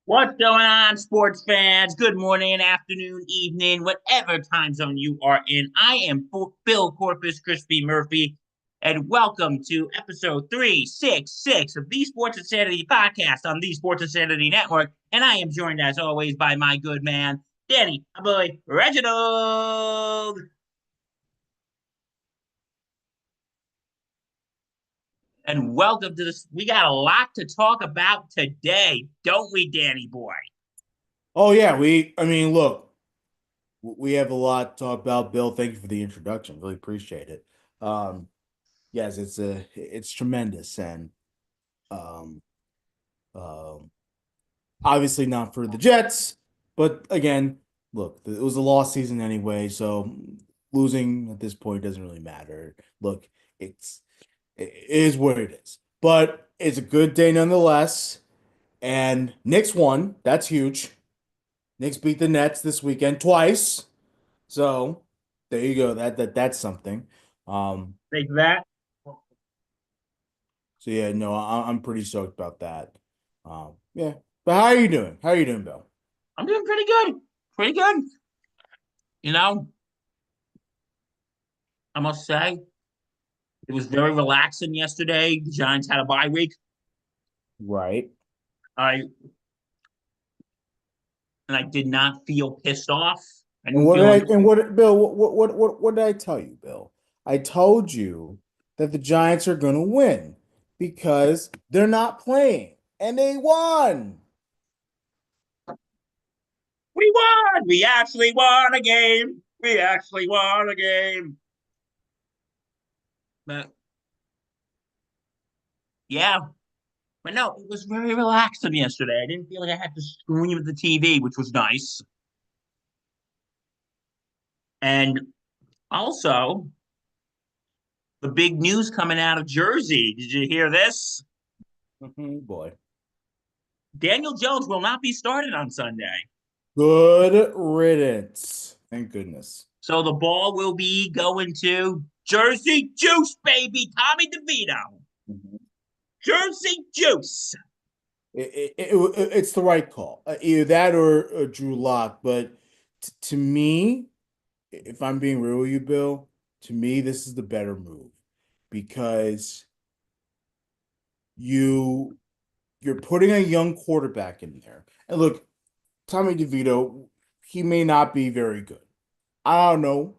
What's going on, sports fans? Good morning, afternoon, evening, whatever time zone you are in. I am Bill Corpus Crispy Murphy, and welcome to episode 366 of the Sports Insanity podcast on the Sports Insanity Network. And I am joined, as always, by my good man, Danny Boy Reginald. And welcome to this. We got a lot to talk about today, don't we, Danny Boy? Oh yeah, look, we have a lot to talk about. Bill, thank you for the introduction. Really appreciate it. Um, yes, it's tremendous, and um, um, obviously not for the Jets, but again, look, it was a lost season anyway, so losing at this point doesn't really matter. Look, it is what it is, but it's a good day nonetheless. And Knicks won. That's huge. Knicks beat the Nets this weekend twice. So there you go. That's something. Um, Take that. so yeah, no, I'm pretty stoked about that. Yeah. But how are you doing? How are you doing, Bill? I'm doing pretty good. Pretty good. You know, I must say, it was very relaxing yesterday. The Giants had a bye week. Right. I and I did not feel pissed off. I And didn't feel like Bill, what did I tell you, Bill? I told you that the Giants are gonna win because they're not playing. And they won. we won. We actually won a game. We actually won a game. But yeah, but no, it was very relaxing yesterday. I didn't feel like I had to scream at the TV, which was nice. And also, the big news coming out of Jersey. Did you hear this? Boy. Daniel Jones will not be started on Sunday. Good riddance. Thank goodness. So the ball will be going to Jersey Juice, baby. Tommy DeVito. Mhm. Jersey Juice. It's the right call. Either that or Drew Lock. But to me, if I'm being real with you, Bill, to me, this is the better move because you you're putting a young quarterback in there. And look, Tommy DeVito, he may not be very good. I don't know.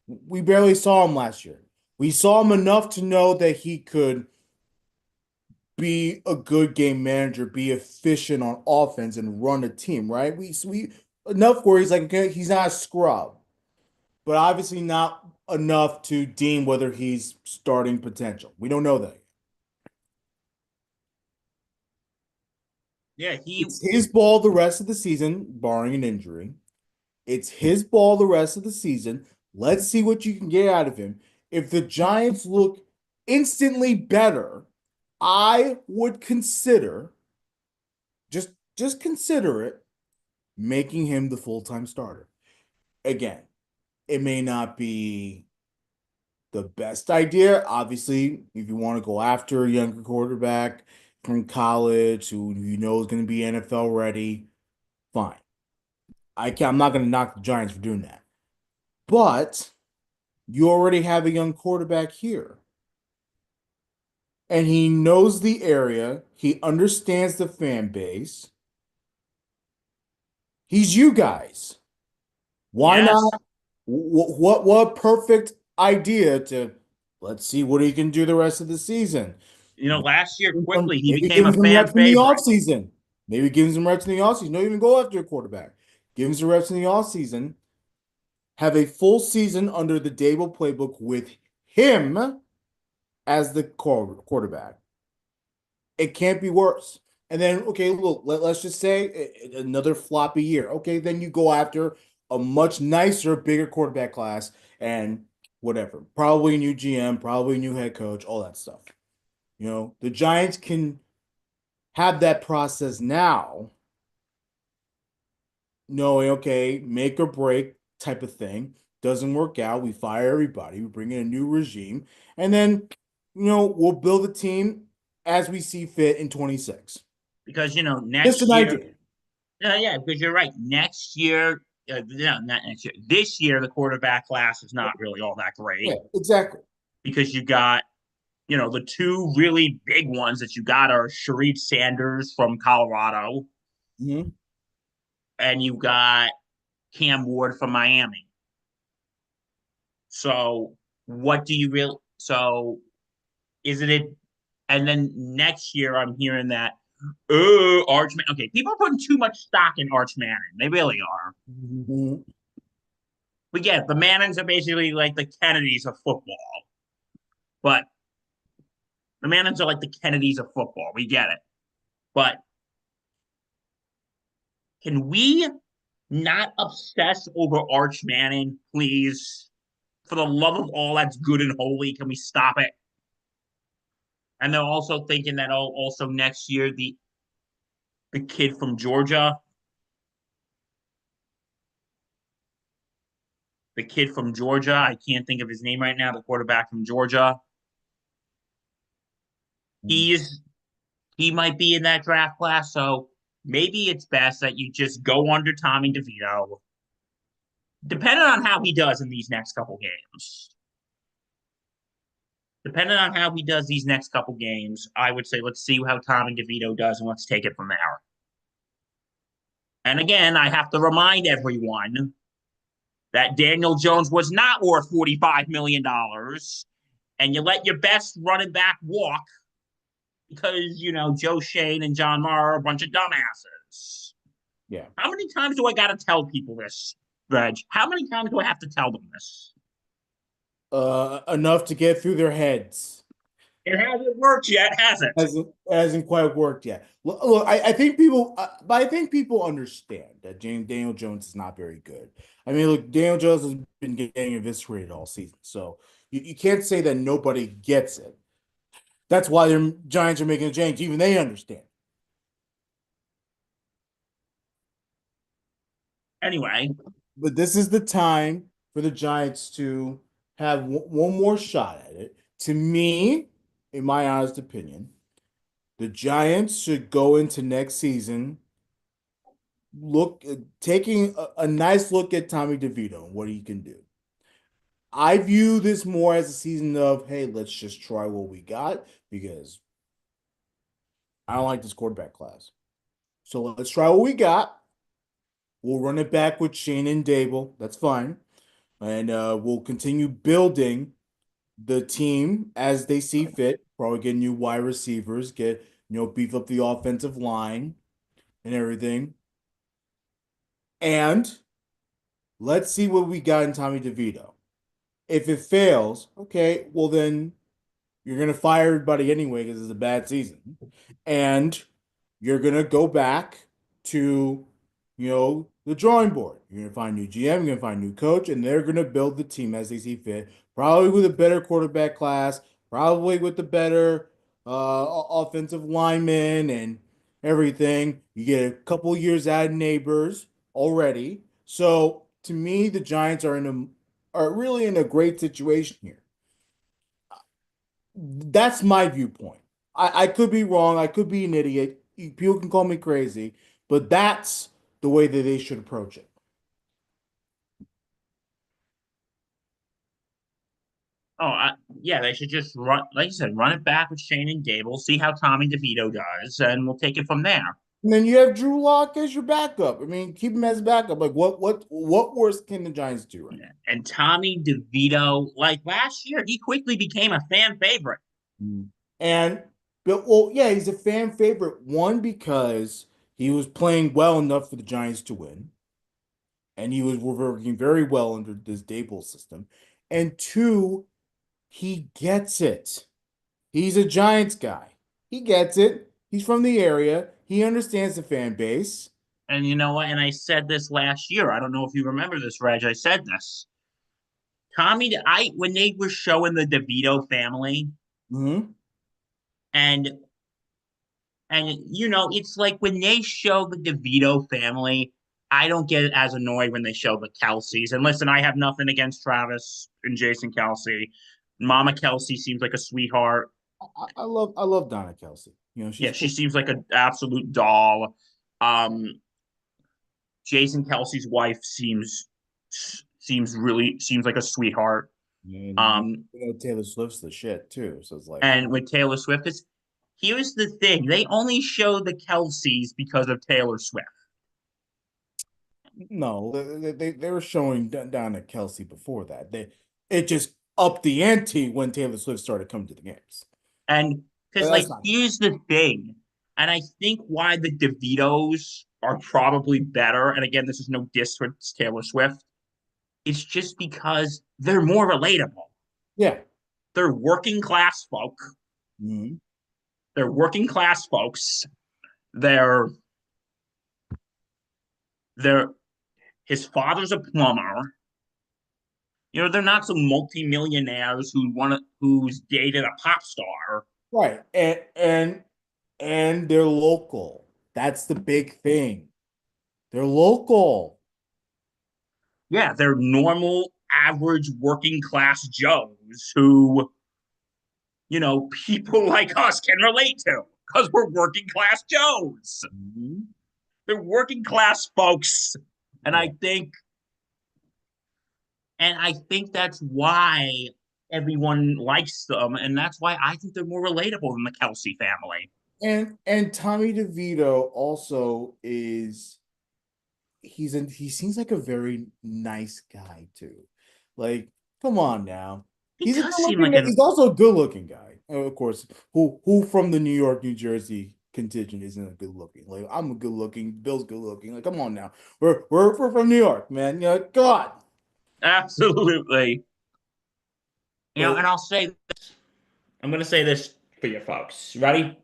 We barely saw him last year. We saw him enough to know that he could be a good game manager, be efficient on offense, and run a team, right? We enough where he's like, okay, he's not a scrub, but obviously not enough to deem whether he's starting potential. We don't know that. Yeah, he. It's his ball the rest of the season, barring an injury. It's his ball the rest of the season. Let's see what you can get out of him. If the Giants look instantly better, I would consider just consider it making him the full-time starter. Again, it may not be the best idea. Obviously, if you want to go after a younger quarterback from college who you know is going to be NFL ready, fine. I'm not going to knock the Giants for doing that. But you already have a young quarterback here. And he knows the area. He understands the fan base. He's you guys. Why Yes. not? What perfect idea to let's see what he can do the rest of the season. Last year quickly he Maybe became give a him some fan reps in the favorite offseason. Maybe give him some reps in the offseason. Don't even go after a quarterback. Give him some reps in the offseason. Have a full season under the Dable playbook with him as the quarterback. It can't be worse. And then, okay, look, let's just say another floppy year. Okay, then you go after a much nicer, bigger quarterback class and whatever. Probably a new GM, probably a new head coach, all that stuff. The Giants can have that process now, knowing, okay, make or break type of thing. Doesn't work out. We fire everybody. We bring in a new regime. And then, we'll build a team as we see fit in 26. because Just next an year idea. Yeah, because you're right. Next year, no, not next year. This year, the quarterback class is not really all that Yeah, great exactly. because you got, the two really big ones that you got are Sharif Sanders from Colorado, Hmm. and you got Cam Ward from Miami. So, what do you really? So, is it? And then next year, I'm hearing that, oh, Arch. Okay, people are putting too much stock in Arch Manning. They really are. Hmm. But yeah, the Mannings are basically like the Kennedys of football. But the Mannings are like the Kennedys of football. We get it. But can we not obsess over Arch Manning, please? For the love of all that's good and holy, can we stop it? And they're also thinking that also next year the kid from Georgia, I can't think of his name right now, the quarterback from Georgia, he's he might be in that draft class. So maybe it's best that you just go under Tommy DeVito, depending on how he does in these next couple games. Depending on how he does these next couple games, I would say let's see how Tommy DeVito does and let's take it from there. And again, I have to remind everyone that Daniel Jones was not worth $45 million, and you let your best running back walk because Joe Shane and John Mara are a bunch of dumbasses. Yeah. How many times do I got to tell people this, Reg? How many times do I have to tell them this? Enough to get through their heads. It hasn't worked yet, has it? Hasn't quite worked yet. Look, I think people, but I think people understand that Daniel Jones is not very good. I mean, look, Daniel Jones has been getting eviscerated all season, so you can't say that nobody gets it. That's why the Giants are making a change. Even they understand. Anyway, But this is the time for the Giants to have one more shot at it. To me, in my honest opinion, the Giants should go into next season taking a nice look at Tommy DeVito and what he can do. I view this more as a season of, hey, let's just try what we got because I don't like this quarterback class. So let's try what we got. We'll run it back with Shane and Dable. That's fine. And we'll continue building the team as they see fit. Probably get new wide receivers, beef up the offensive line and everything. And let's see what we got in Tommy DeVito. If it fails, okay, well then you're gonna fire everybody anyway because it's a bad season, and you're gonna go back to the drawing board. You're gonna find new GM, you're gonna find new coach, and they're gonna build the team as they see fit. Probably with a better quarterback class, probably with the better offensive linemen and everything. You get a couple years out of Neighbors already. So to me, the Giants are really in a great situation here. That's my viewpoint. I could be wrong. I could be an idiot. People can call me crazy, but that's the way that they should approach it. yeah, they should just run, like you said, run it back with Shane and Dable, see how Tommy DeVito does, and we'll take it from there. And then you have Drew Lock as your backup. I mean, keep him as backup. Like what worse can the Giants do right And Tommy DeVito, like last year, he quickly became a fan favorite. now? And but well, yeah, he's a fan favorite. One, because he was playing well enough for the Giants to win, and he was working very well under this Dable system. And two, he gets it. He's a Giants guy. He gets it. He's from the area. He understands the fan base. And you know what? And I said this last year. I don't know if you remember this, Reg. I said this. When they were showing the DeVito family, Hmm. and it's like when they show the DeVito family, I don't get as annoyed when they show the Kelseys. And listen, I have nothing against Travis and Jason Kelsey. Mama Kelsey seems like a sweetheart. I love Donna Kelsey. Yeah, She's she cool. seems like an absolute doll. Um, Jason Kelsey's wife seems like a sweetheart. And Um, Taylor Swift's the shit too. So it's like, come and with Taylor Swift, is here's the thing: they only show the Kelseys because of Taylor Swift. on. No, they were showing down at Kelsey before that. It just upped the ante when Taylor Swift started coming to the games. And But because, like, that's not. here's the thing, and I think why the DeVitos are probably better, and again, this is no diss for Taylor Swift, it's just because they're more relatable. Yeah. They're working class folk. Mhm. They're working class folks. They're they're his father's a plumber. They're not some multimillionaires who's dated a pop star. Right. And they're local. That's the big thing. They're local. Yeah, they're normal, average working class Joes who, people like us can relate to because we're working class Joes. Mhm. They're working class folks. And Yeah. I think and I think that's why everyone likes them, and that's why I think they're more relatable than the Kelsey family. And Tommy DeVito also is he seems like a very nice guy too. Like, come on now. He does seem Looking like an he's also a good looking guy. Of course, who from the New York, New Jersey contingent isn't a good looking. Like, I'm a good looking, Bill's good looking. Like, come on now. We're from New York, man. God. absolutely. But And I'm going to say this for you folks. Ready?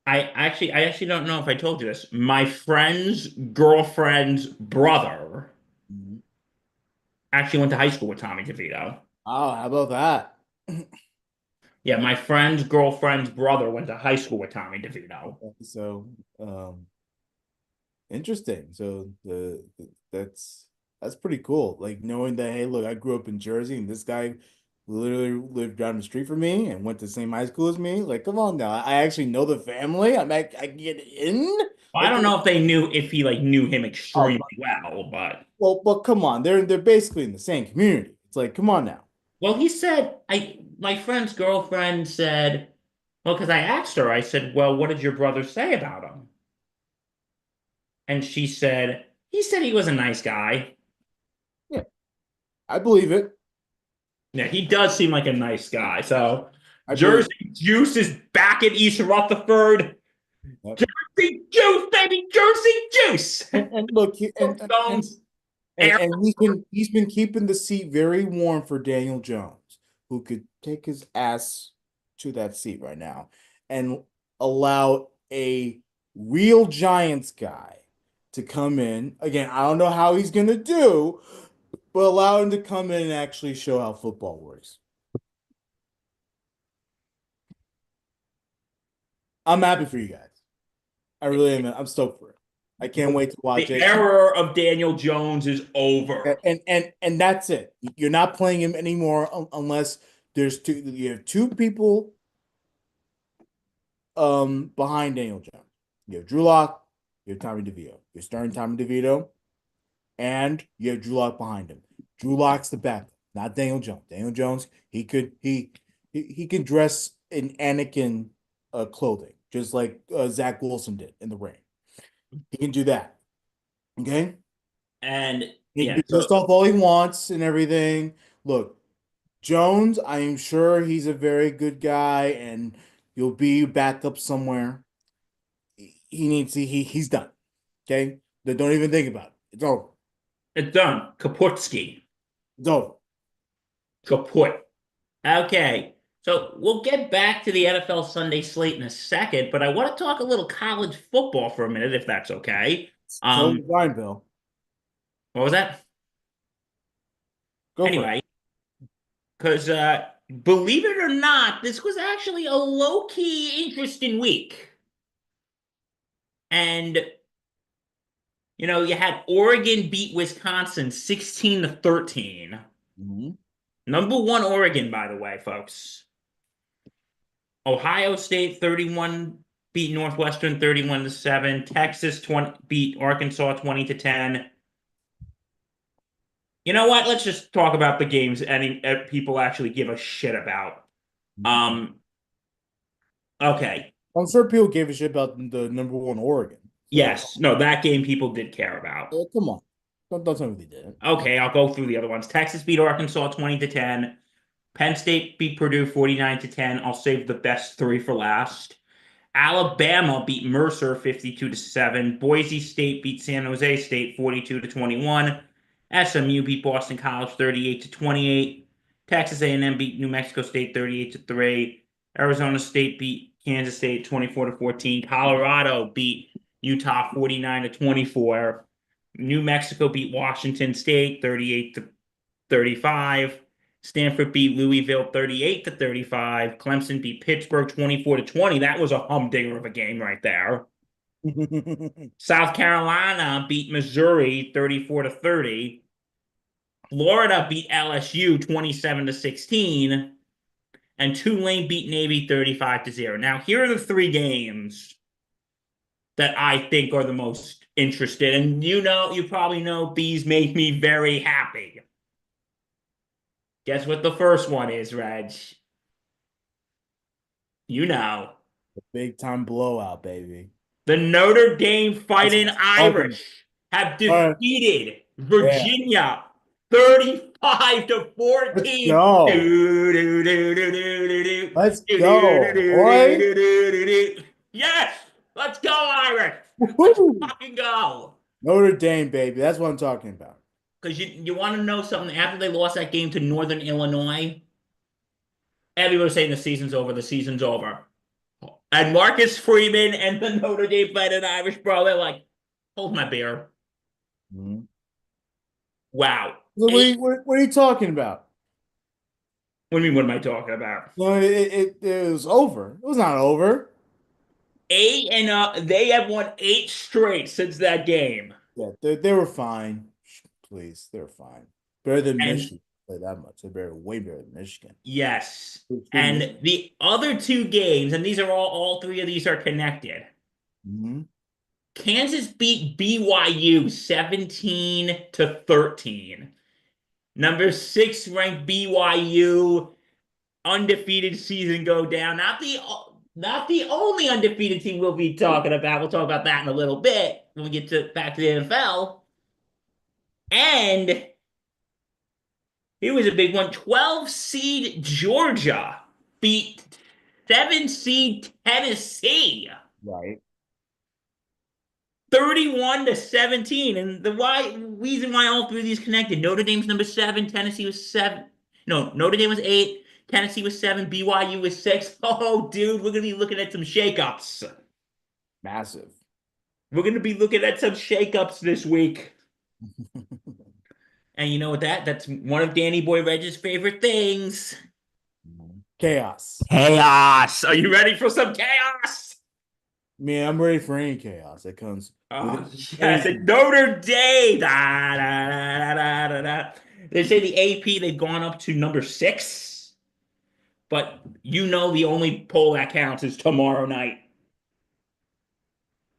I actually don't know if I told you this. My friend's girlfriend's brother Mhm. actually went to high school with Tommy DeVito. Oh, how about that? Yeah, my friend's girlfriend's brother went to high school with Tommy DeVito. So, interesting. So that's pretty cool. Like knowing that, hey, look, I grew up in Jersey and this guy literally lived down the street from me and went to the same high school as me. Like, come on now. I actually know the family. I can get in. Well, I Like, don't know if he like knew him oh, extremely well, but but come on. They're basically in the same community. It's like, come on now. well, he said I my friend's girlfriend said, well, because I asked her, I said, well, what did your brother say about him? And she said, he said he was a nice guy. Yeah, I believe it. Yeah, he does seem like a nice guy. So I believe Jersey Juice is back at East Rutherford. it. Jersey Juice, baby, Jersey Juice. And look, Stones. and he's been keeping the seat very warm for Daniel Jones, who could take his ass to that seat right now and allow a real Giants guy to come in. Again, I don't know how he's gonna do, but allow him to come in and actually show how football works. I'm happy for you guys. I really am. I'm stoked for it. I can't wait to watch The it. era of Daniel Jones is over. And that's it. You're not playing him anymore unless there's two. You have two people behind Daniel Jones. You have Drew Lock, you have Tommy DeVito. You're starting Tommy DeVito, and you have Drew Lock behind him. Drew Lock's the backup, not Daniel Jones. Daniel Jones, he can dress in Anakin clothing, just like Zach Wilson did in the ring. He can do that. Okay. And He can yeah, be so pissed off all he wants and everything. Look, Jones, I am sure he's a very good guy and you'll be back up somewhere. He needs to, he's done. Okay? Don't even think about it. It's over. it's done. Kaputski. It's over. Kaput. Okay. So we'll get back to the NFL Sunday slate in a second, but I want to talk a little college football for a minute, if that's okay. So Um, fine, Bill. what was that? Go for it. Anyway, because believe it or not, this was actually a low-key interesting week. And you had Oregon beat Wisconsin 16-13. Mhm. Number one Oregon, by the way, folks. Ohio State 31. beat Northwestern 31-7. Texas beat Arkansas 20-10. You know what? Let's just talk about the games any people actually give a shit about. Um, okay. I'm sure people gave a shit about the number one Oregon. So Yes. No, that game people did care about. come on, don't tell me they didn't. Okay, I'll go through the other ones. Texas beat Arkansas 20-10. Penn State beat Purdue 49-10. I'll save the best three for last. Alabama beat Mercer 52-7. Boise State beat San Jose State 42-21. SMU beat Boston College 38-28. Texas A&M beat New Mexico State 38-3. Arizona State beat Kansas State 24-14. Colorado beat Utah 49-24. New Mexico beat Washington State 38-35. Stanford beat Louisville 38-35. Clemson beat Pittsburgh 24-20. That was a humdinger of a game right there. South Carolina beat Missouri 34-30. Florida beat LSU 27-16. And Tulane beat Navy 35-0. Now, here are the three games that I think are the most interested. And you probably know these make me very happy. Guess what the first one is, Reg? You know. Big time blowout, baby. The Notre Dame That's Fighting what I'm talking. Irish have All right, defeated yeah, Virginia 35 to let's 14. go. Let's go, boy. Yes, let's go, Irish. Let's Woo-hoo. fucking go. Notre Dame, baby. That's what I'm talking about. Because you want to know something? After they lost that game to Northern Illinois, everyone was saying the season's over, the season's over. And Marcus Freeman and the Notre Dame Fighting Irish, bro, they're like, hold my beer. Mhm. Wow. So Eight. what are you talking about? What do you mean, what am I talking about? No, it was over. It was not over. Eight and they have won eight straight since that game. Yeah, they were fine. Please, they were fine. Better than And Michigan. Play that much. They're way better than Michigan. yes. Screw And Michigan. the other two games, and these are all three of these are connected. Mhm. Kansas beat BYU 17-13. Number six ranked BYU undefeated season go down. Not the only undefeated team we'll be talking about. We'll talk about that in a little bit when we get back to the NFL. And here was a big one. 12 seed Georgia beat 7 seed Tennessee. Right. 31-17. And the reason why all three of these connected. Notre Dame's number 7, Tennessee was 7. No, Notre Dame was 8, Tennessee was 7, BYU was 6. Oh, dude, we're gonna be looking at some shakeups. Massive. We're gonna be looking at some shakeups this week. And you know what that's one of Danny Boy Reg's favorite things. Chaos. Chaos. Are you ready for some chaos? Man, I'm ready for any chaos that comes with Oh, it. yes, at Notre Dame. Da, da, da, da, da, da. They say the AP, they've gone up to number 6, but the only poll that counts is tomorrow night.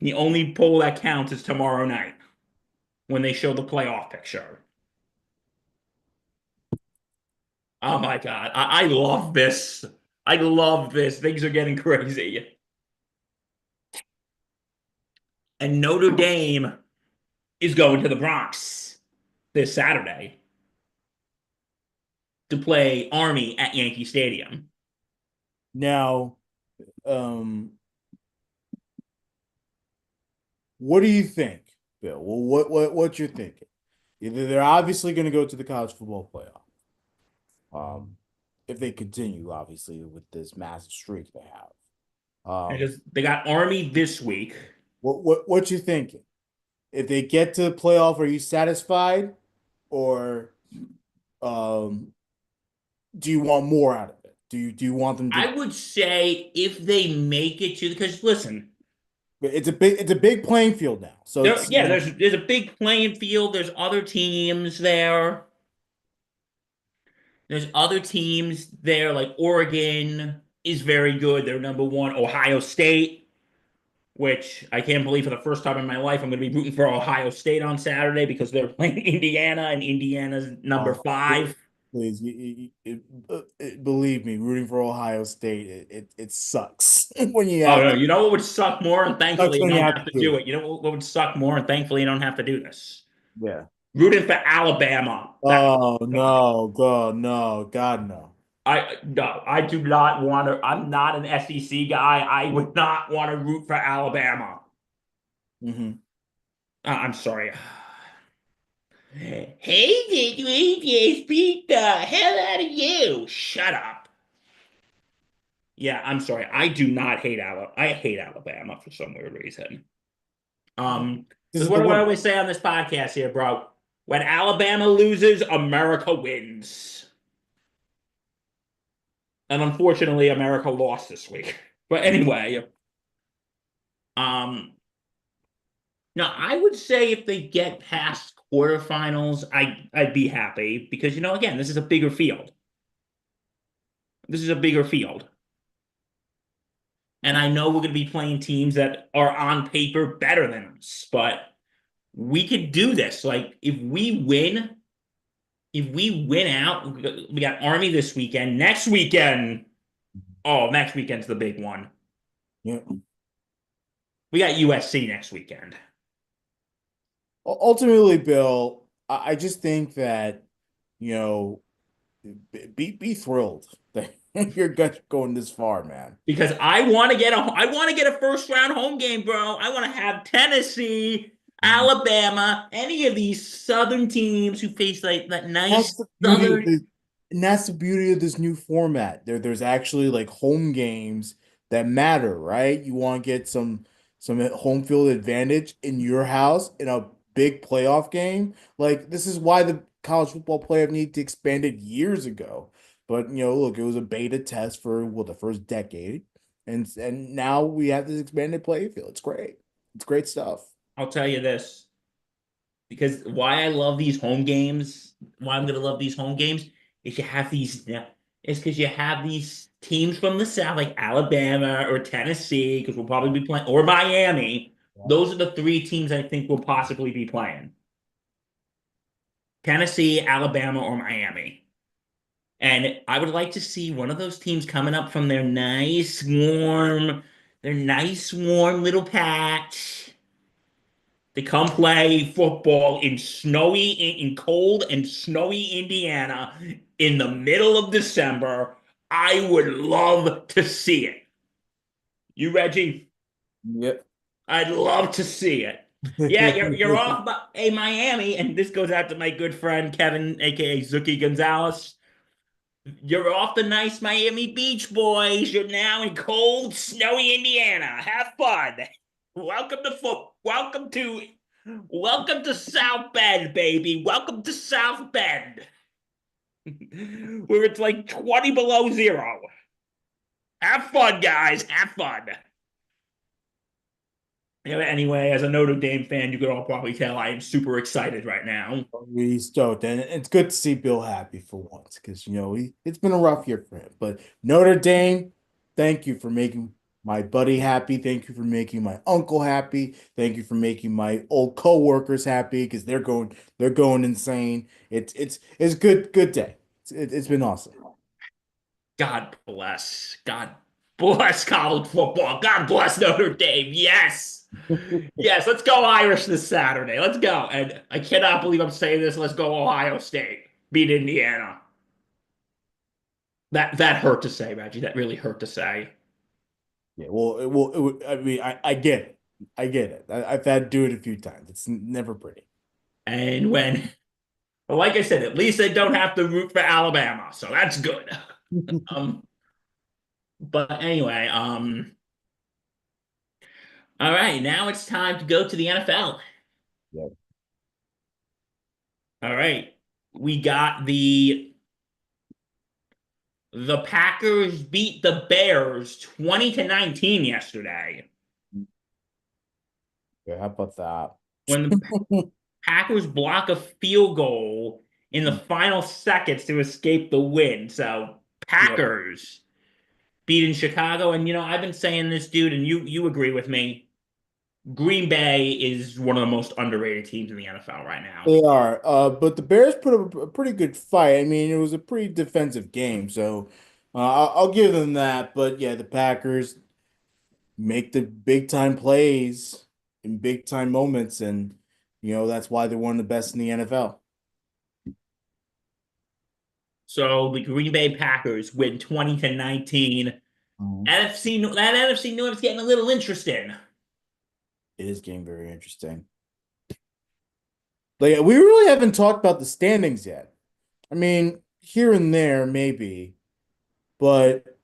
The only poll that counts is tomorrow night when they show the playoff picture. Oh my God. I love this. I love this. Things are getting crazy. And Notre Dame is going to the Bronx this Saturday to play Army at Yankee Stadium. Now, what do you think, Bill? Well, what you're thinking? Either they're obviously going to go to the college football playoff. If they continue, obviously, with this massive streak they have. Because they got Army this week. What you thinking? If they get to the playoff, are you satisfied, or do you want more out of it? Do you want them I to? would say if they make it to, because listen, It's a big playing field now. So there it's yeah, there's a big playing field. There's other teams there. There's other teams there, like Oregon is very good. They're number one. Ohio State. which I can't believe for the first time in my life I'm going to be rooting for Ohio State on Saturday because they're playing Indiana and Indiana's number Oh, 5. please, believe me, rooting for Ohio State, it sucks when you Oh have no, to. you know what would suck more, and Sucks thankfully you when you don't have have to to do do it. it. You know what would suck more, and thankfully you don't have to do this. Yeah. Rooting for Alabama. That Oh sucks. no, God, no, God, no. I do not want to. I'm not an SEC guy. I would not want to root for Alabama. Hmm. I'm sorry. Hey, did you just beat the hell out of you? Shut up. Yeah, I'm sorry. I do not hate Alabama. I hate Alabama for some weird reason. This Because is what the do I one. always say on this podcast here, bro? When Alabama loses, America wins. And unfortunately, America lost this week. But anyway, um, now I would say if they get past quarterfinals, I'd be happy because again, this is a bigger field. This is a bigger field. And I know we're going to be playing teams that are on paper better than us, but we could do this. Like if we win out, we got Army this weekend. Next weekend, oh, next weekend's the big one. Yeah. We got USC next weekend. Ultimately, Bill, I just think that you know, be thrilled that you're going this far, man. Because I want to get a first round home game, bro. I want to have Tennessee, Alabama, any of these southern teams who face like that That's nice the beauty of southern. this, and that's the beauty of this new format. There's actually like home games that matter, right? You want to get some home field advantage in your house in a big playoff game. Like this is why the college football playoff needed to expand it years ago. But look, it was a beta test for the first decade, and now we have this expanded playing field. It's great. It's great stuff. I'll tell you this. Because why I love these home games, why I'm gonna love these home games, is you have these. It's because you have these teams from the South, like Alabama or Tennessee, because we'll probably be playing, or Miami. Those are the three teams I think we'll possibly be playing: Tennessee, Alabama, or Miami. And I would like to see one of those teams coming up from their nice warm little patch to come play football in cold and snowy Indiana in the middle of December. I would love to see it. You, Reggie? Yep. I'd love to see it. Yeah, you're off, but hey, Miami, and this goes out to my good friend Kevin, aka Zuki Gonzalez. You're off the nice Miami Beach, boys. You're now in cold, snowy Indiana. Have fun. Welcome to foot. Welcome to South Bend, baby. Welcome to South Bend, where it's like 20 below zero. Have fun, guys. Have fun. Anyway, as a Notre Dame fan, you could all probably tell I am super excited right now. Really stoked, and it's good to see Bill happy for once because it's been a rough year for him. But Notre Dame, thank you for making my buddy happy. Thank you for making my uncle happy. Thank you for making my old coworkers happy because they're going insane. It's good day. It's been awesome. God bless. God bless college football. God bless Notre Dame. Yes. Yes, let's go Irish this Saturday. Let's go. And I cannot believe I'm saying this. Let's go Ohio State. Beat Indiana. That hurt to say, Reggie. That really hurt to say. Yeah, well, I mean, I get it. I get it. I've had to do it a few times. It's never pretty. And well, like I said, at least they don't have to root for Alabama, so that's good. Um, but anyway, all right, now it's time to go to the NFL. Yeah. All right, we got the Packers beat the Bears 20-19 yesterday. Yeah, how about that? When the Packers block a field goal in the final seconds to escape the win. So Yep. Packers beating Chicago, and I've been saying this, dude, and you agree with me. Green Bay is one of the most underrated teams in the NFL right now. They are. But the Bears put up a pretty good fight. I mean, it was a pretty defensive game, so I'll give them that. But yeah, the Packers make the big time plays in big time moments, and that's why they're one of the best in the NFL. So the Green Bay Packers win 20-19. Mhm. NFC North's getting a little interesting. It is getting very interesting. Like we really haven't talked about the standings yet. I mean, here and there maybe, but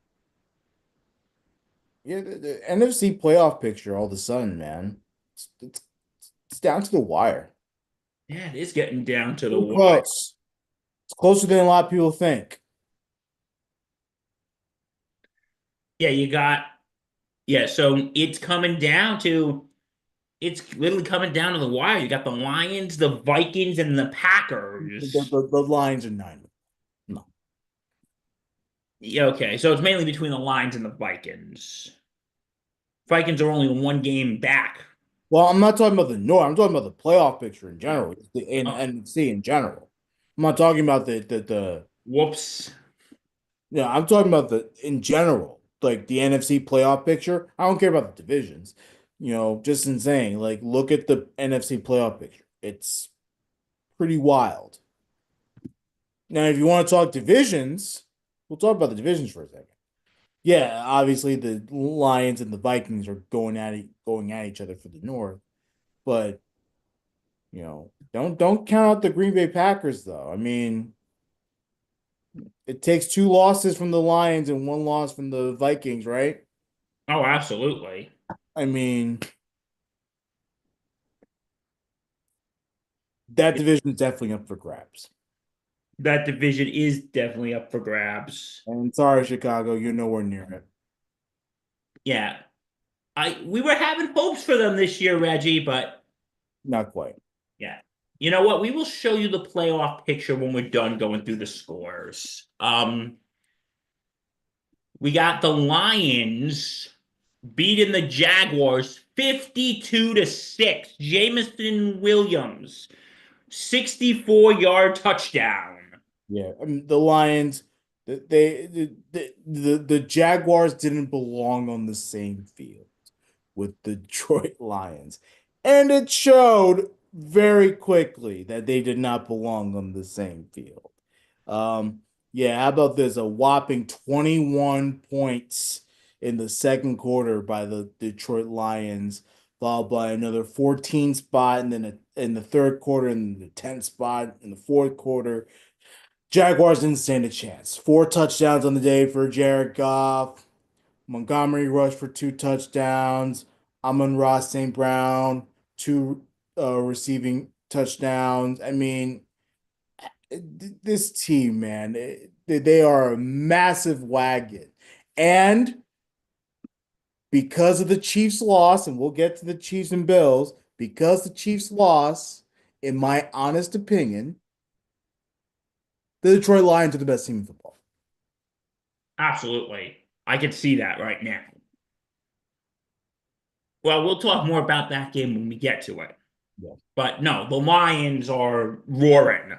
yeah, the NFC playoff picture all of a sudden, man, it's down to the wire. Yeah, it is getting down to the Too wire. close. It's closer than a lot of people think. Yeah, you got yeah. So it's literally coming down to the wire. You got the Lions, the Vikings, and the The, Packers. the Lions are 9. No. Yeah, okay, so it's mainly between the Lions and the Vikings. Vikings are only one game back. Well, I'm not talking about the North. I'm talking about the playoff picture in general, in Oh, NFC in general. I'm not talking about the whoops. I'm talking about the in general, like the NFC playoff picture. I don't care about the divisions. Just insane. Like look at the NFC playoff picture. It's pretty wild. Now, if you want to talk divisions, we'll talk about the divisions for a second. Yeah, obviously the Lions and the Vikings are going at each other for the North, but don't count out the Green Bay Packers though. I mean, it takes two losses from the Lions and one loss from the Vikings, right? Oh, absolutely. I mean, that division is definitely up for grabs. That division is definitely up for grabs. And sorry, Chicago, you're nowhere near it. Yeah. I we were having hopes for them this year, Reggie, but Not quite. yeah. You know what? We will show you the playoff picture when we're done going through the scores. We got the Lions beating the Jaguars 52-6. Jamison Williams, 64-yard touchdown. Yeah, I mean, the Lions, the Jaguars didn't belong on the same field with the Detroit Lions, and it showed very quickly that they did not belong on the same field. Yeah, how about this? A whopping 21 points in the second quarter by the Detroit Lions, followed by another 14 spot, and then in the third quarter, and the 10th spot in the fourth quarter. Jaguars didn't stand a chance. 4 touchdowns on the day for Jared Goff. Montgomery rushed for 2 touchdowns. Amon-Ra St. Brown, two receiving touchdowns. I mean, this team, man, they are a massive wagon. And because of the Chiefs' loss, and we'll get to the Chiefs and Bills, because the Chiefs' loss, in my honest opinion, the Detroit Lions are the best team in football. Absolutely. I can see that right now. Well, we'll talk more about that game when we get to it. Yeah. But no, the Lions are roaring.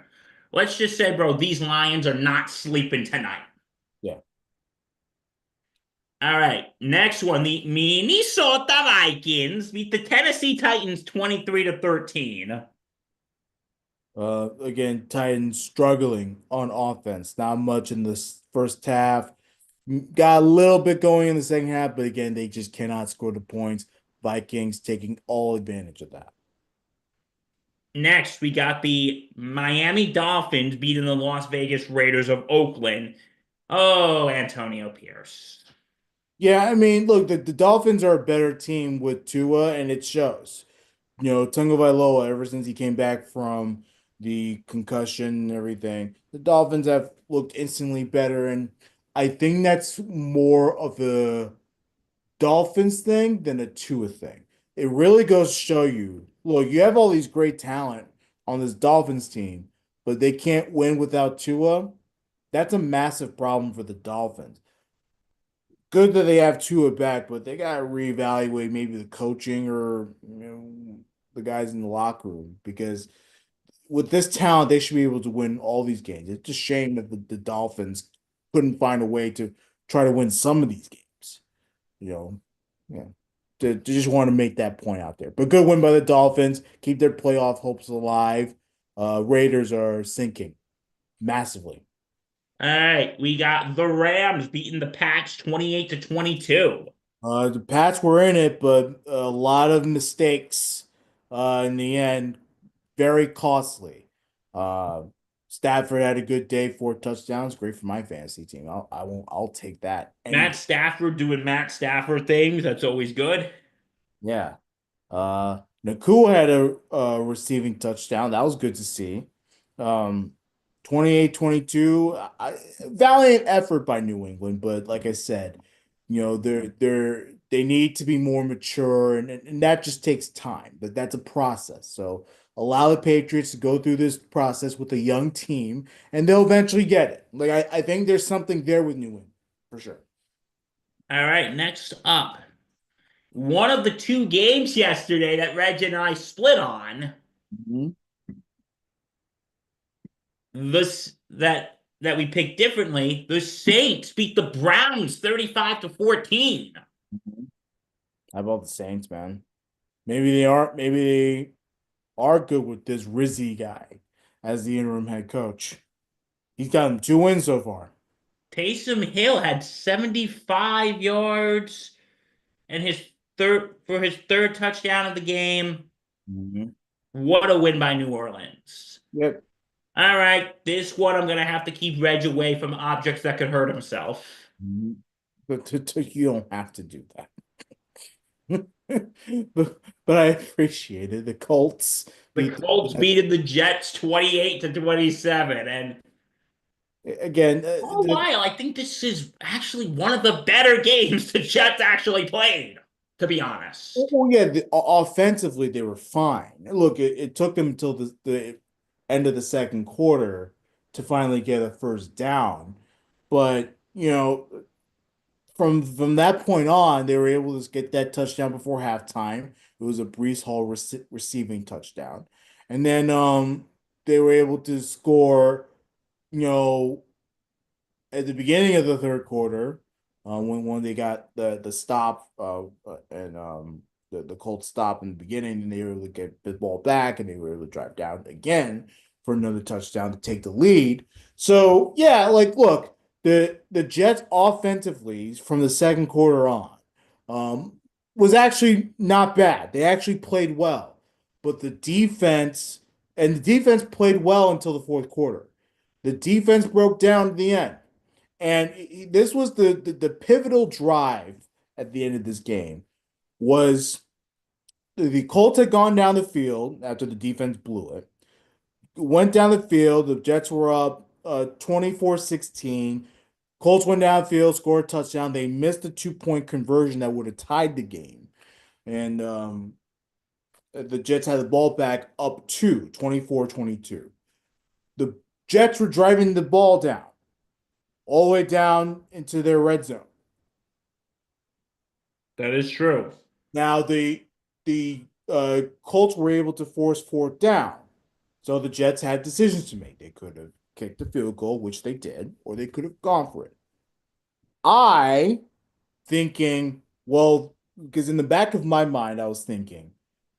Let's just say, bro, these Lions are not sleeping tonight. Yeah. All right, next one. The Minnesota Vikings beat the Tennessee Titans 23-13. Again, Titans struggling on offense. Not much in the first half. Got a little bit going in the second half, but again, they just cannot score the points. Vikings taking all advantage of that. Next, we got the Miami Dolphins beating the Las Vegas Raiders of Oakland. Oh, Antonio Pierce. Yeah, I mean, look, the Dolphins are a better team with Tua, and it shows. Tagovailoa, ever since he came back from the concussion and everything, the Dolphins have looked instantly better, and I think that's more of a Dolphins thing than a Tua thing. It really goes to show you, look, you have all these great talent on this Dolphins team, but they can't win without Tua. That's a massive problem for the Dolphins. Good that they have Tua back, but they got to reevaluate maybe the coaching or the guys in the locker room because with this talent, they should be able to win all these games. It's just a shame that the Dolphins couldn't find a way to try to win some of these games. You know, yeah. To just want to make that point out there. But good win by the Dolphins. Keep their playoff hopes alive. Raiders are sinking massively. All right, we got the Rams beating the Pats 28-22. The Pats were in it, but a lot of mistakes in the end, very costly. Uh, Stafford had a good day, 4 touchdowns, great for my fantasy team. I'll take that any Matt day. Stafford doing Matt Stafford things. That's always good. Yeah. Nakua had a receiving touchdown. That was good to see. Um, 28-22. Valiant effort by New England, but like I said, they need to be more mature, and that just takes time. But that's a process. So allow the Patriots to go through this process with a young team, and they'll eventually get it. Like I think there's something there with New England for sure. All right, next up. One of the two games yesterday that Reg and I split on, Mhm. this that we picked differently, the Saints beat the Browns 35-14. How about the Saints, man? Maybe they are good with this Rizzy guy as the interim head coach. He's gotten 2 wins so far. Taysom Hill had 75 yards and his third touchdown of the game. Mhm. What a win by New Orleans. Yep. All right, this one I'm gonna have to keep Reg away from objects that could hurt himself. Mhm. But you don't have to do that. but I appreciate it. The Colts The beat Colts the beating the Jets 28-27, and Jets. Again. for a while, I think this is actually one of the better games the Jets actually played, to be honest. Well, yeah, offensively they were fine. Look, it took them until the end of the second quarter to finally get a first down, but from that point on, they were able to get that touchdown before halftime. It was a Brees Hall receiving touchdown, and then they were able to score, you know, at the beginning of the third quarter, when they got the stop and the Colts stop in the beginning, and they were able to get the ball back, and they were able to drive down again for another touchdown to take the lead. So yeah, like look, the Jets offensively from the second quarter on um, was actually not bad. They actually played well, but the defense played well until the fourth quarter. The defense broke down at the end. And this was the pivotal drive at the end of this game was the Colts had gone down the field after the defense blew it. Went down the field. The Jets were up 24-16. Colts went downfield, scored a touchdown. They missed a 2-point conversion that would have tied the game. And the Jets had the ball back up to 24-22. The Jets were driving the ball down all the way down into their red zone. That is true. Now the Colts were able to force fourth down, so the Jets had decisions to make. They could have kicked the field goal, which they did, or they could have gone for it. I thinking, well, because in the back of my mind, I was thinking,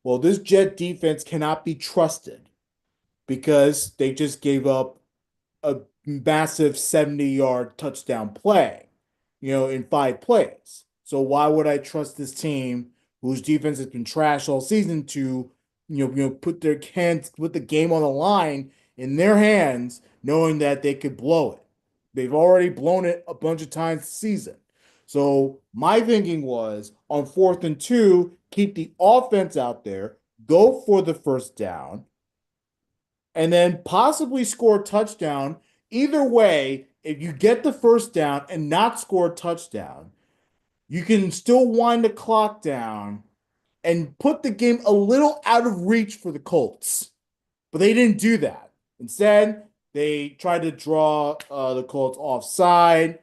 well, this Jet defense cannot be trusted because they just gave up a massive 70-yard touchdown play, in 5 plays. So why would I trust this team whose defense has been trash all season to, put their hands, put the game on the line in their hands, knowing that they could blow it? They've already blown it a bunch of times this season. So my thinking was on 4th and 2, keep the offense out there, go for the first down, and then possibly score a touchdown. Either way, if you get the first down and not score a touchdown, you can still wind the clock down and put the game a little out of reach for the Colts. But they didn't do that. Instead, they tried to draw the Colts offside.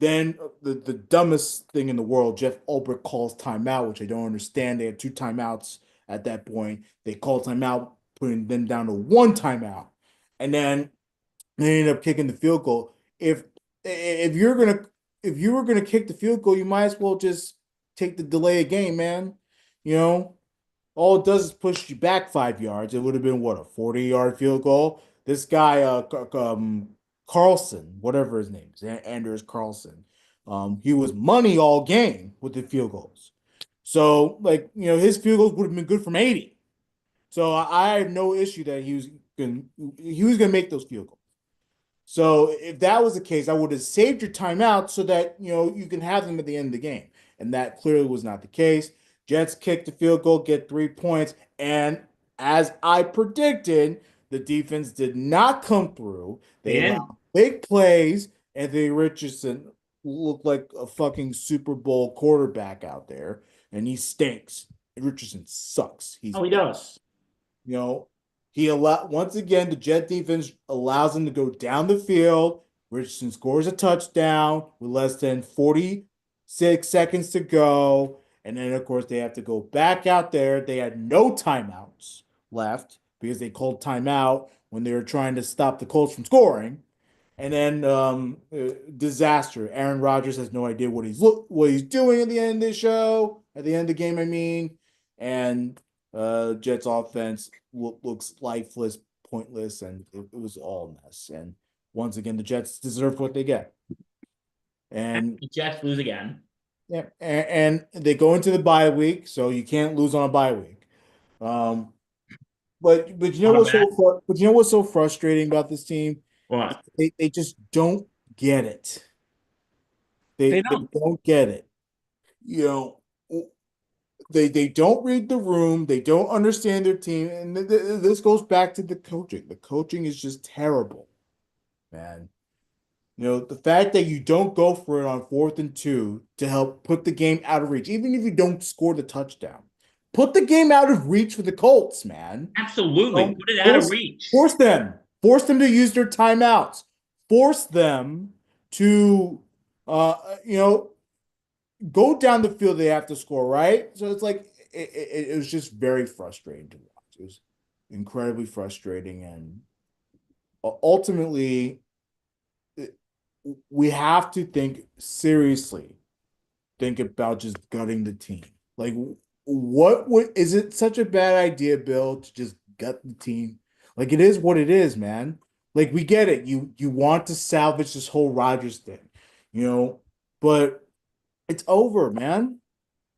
Then the dumbest thing in the world, Jeff Ulbrich calls timeout, which I don't understand. They had two timeouts at that point. They called timeout, putting them down to one timeout, and then they ended up kicking the field goal. If you're gonna if you were gonna kick the field goal, you might as well just take the delay of game, man. You know, all it does is push you back 5 yards. It would have been what, a 40-yard field goal. This guy, Carlson, whatever his name is, Anders Carlson, he was money all game with the field goals. So, like, his field goals would have been good from 80. So I have no issue that he was gonna make those field goals. So if that was the case, I would have saved your timeout so that you can have them at the end of the game. And that clearly was not the case. Jets kick the field goal, get 3 points, and as I predicted, the defense did not come through. They They didn't. allowed big plays. Anthony Richardson looked like a fucking Super Bowl quarterback out there, and he stinks. Richardson sucks. He's Oh, he does. you know, he allowed once again the Jet defense allows him to go down the field. Richardson scores a touchdown with less than 46 seconds to go. And then of course they have to go back out there. They had no timeouts left because they called timeout when they were trying to stop the Colts from scoring. And then disaster. Aaron Rodgers has no idea what he's doing at the end of the show, at the end of the game, I mean. And Jets offense looks lifeless, pointless, and it was all a mess. And once again, the Jets deserve what they get. And And the Jets lose again. yeah, and they go into the bye week, so you can't lose on a bye week. Um, but you know On a what's bet. so frustrating about this team? What? They just don't get it. They They don't. don't get it. You know, they don't read the room. They don't understand their team, and this goes back to the coaching. The coaching is just terrible, man. The fact that you don't go for it on 4th and 2 to help put the game out of reach, even if you don't score the touchdown, put the game out of reach for the Colts, man. Absolutely. Don't Put it out of force reach. force them. Force them to use their timeouts. Force them to you know go down the field. They have to score, right? So it's like it was just very frustrating to watch. It was incredibly frustrating, and ultimately, we have to think seriously. Think about just gutting the team. Like, what would is it such a bad idea, Bill, to just gut the team? Like, it is what it is, man. Like, we get it. You want to salvage this whole Rodgers thing, you know, but it's over, man.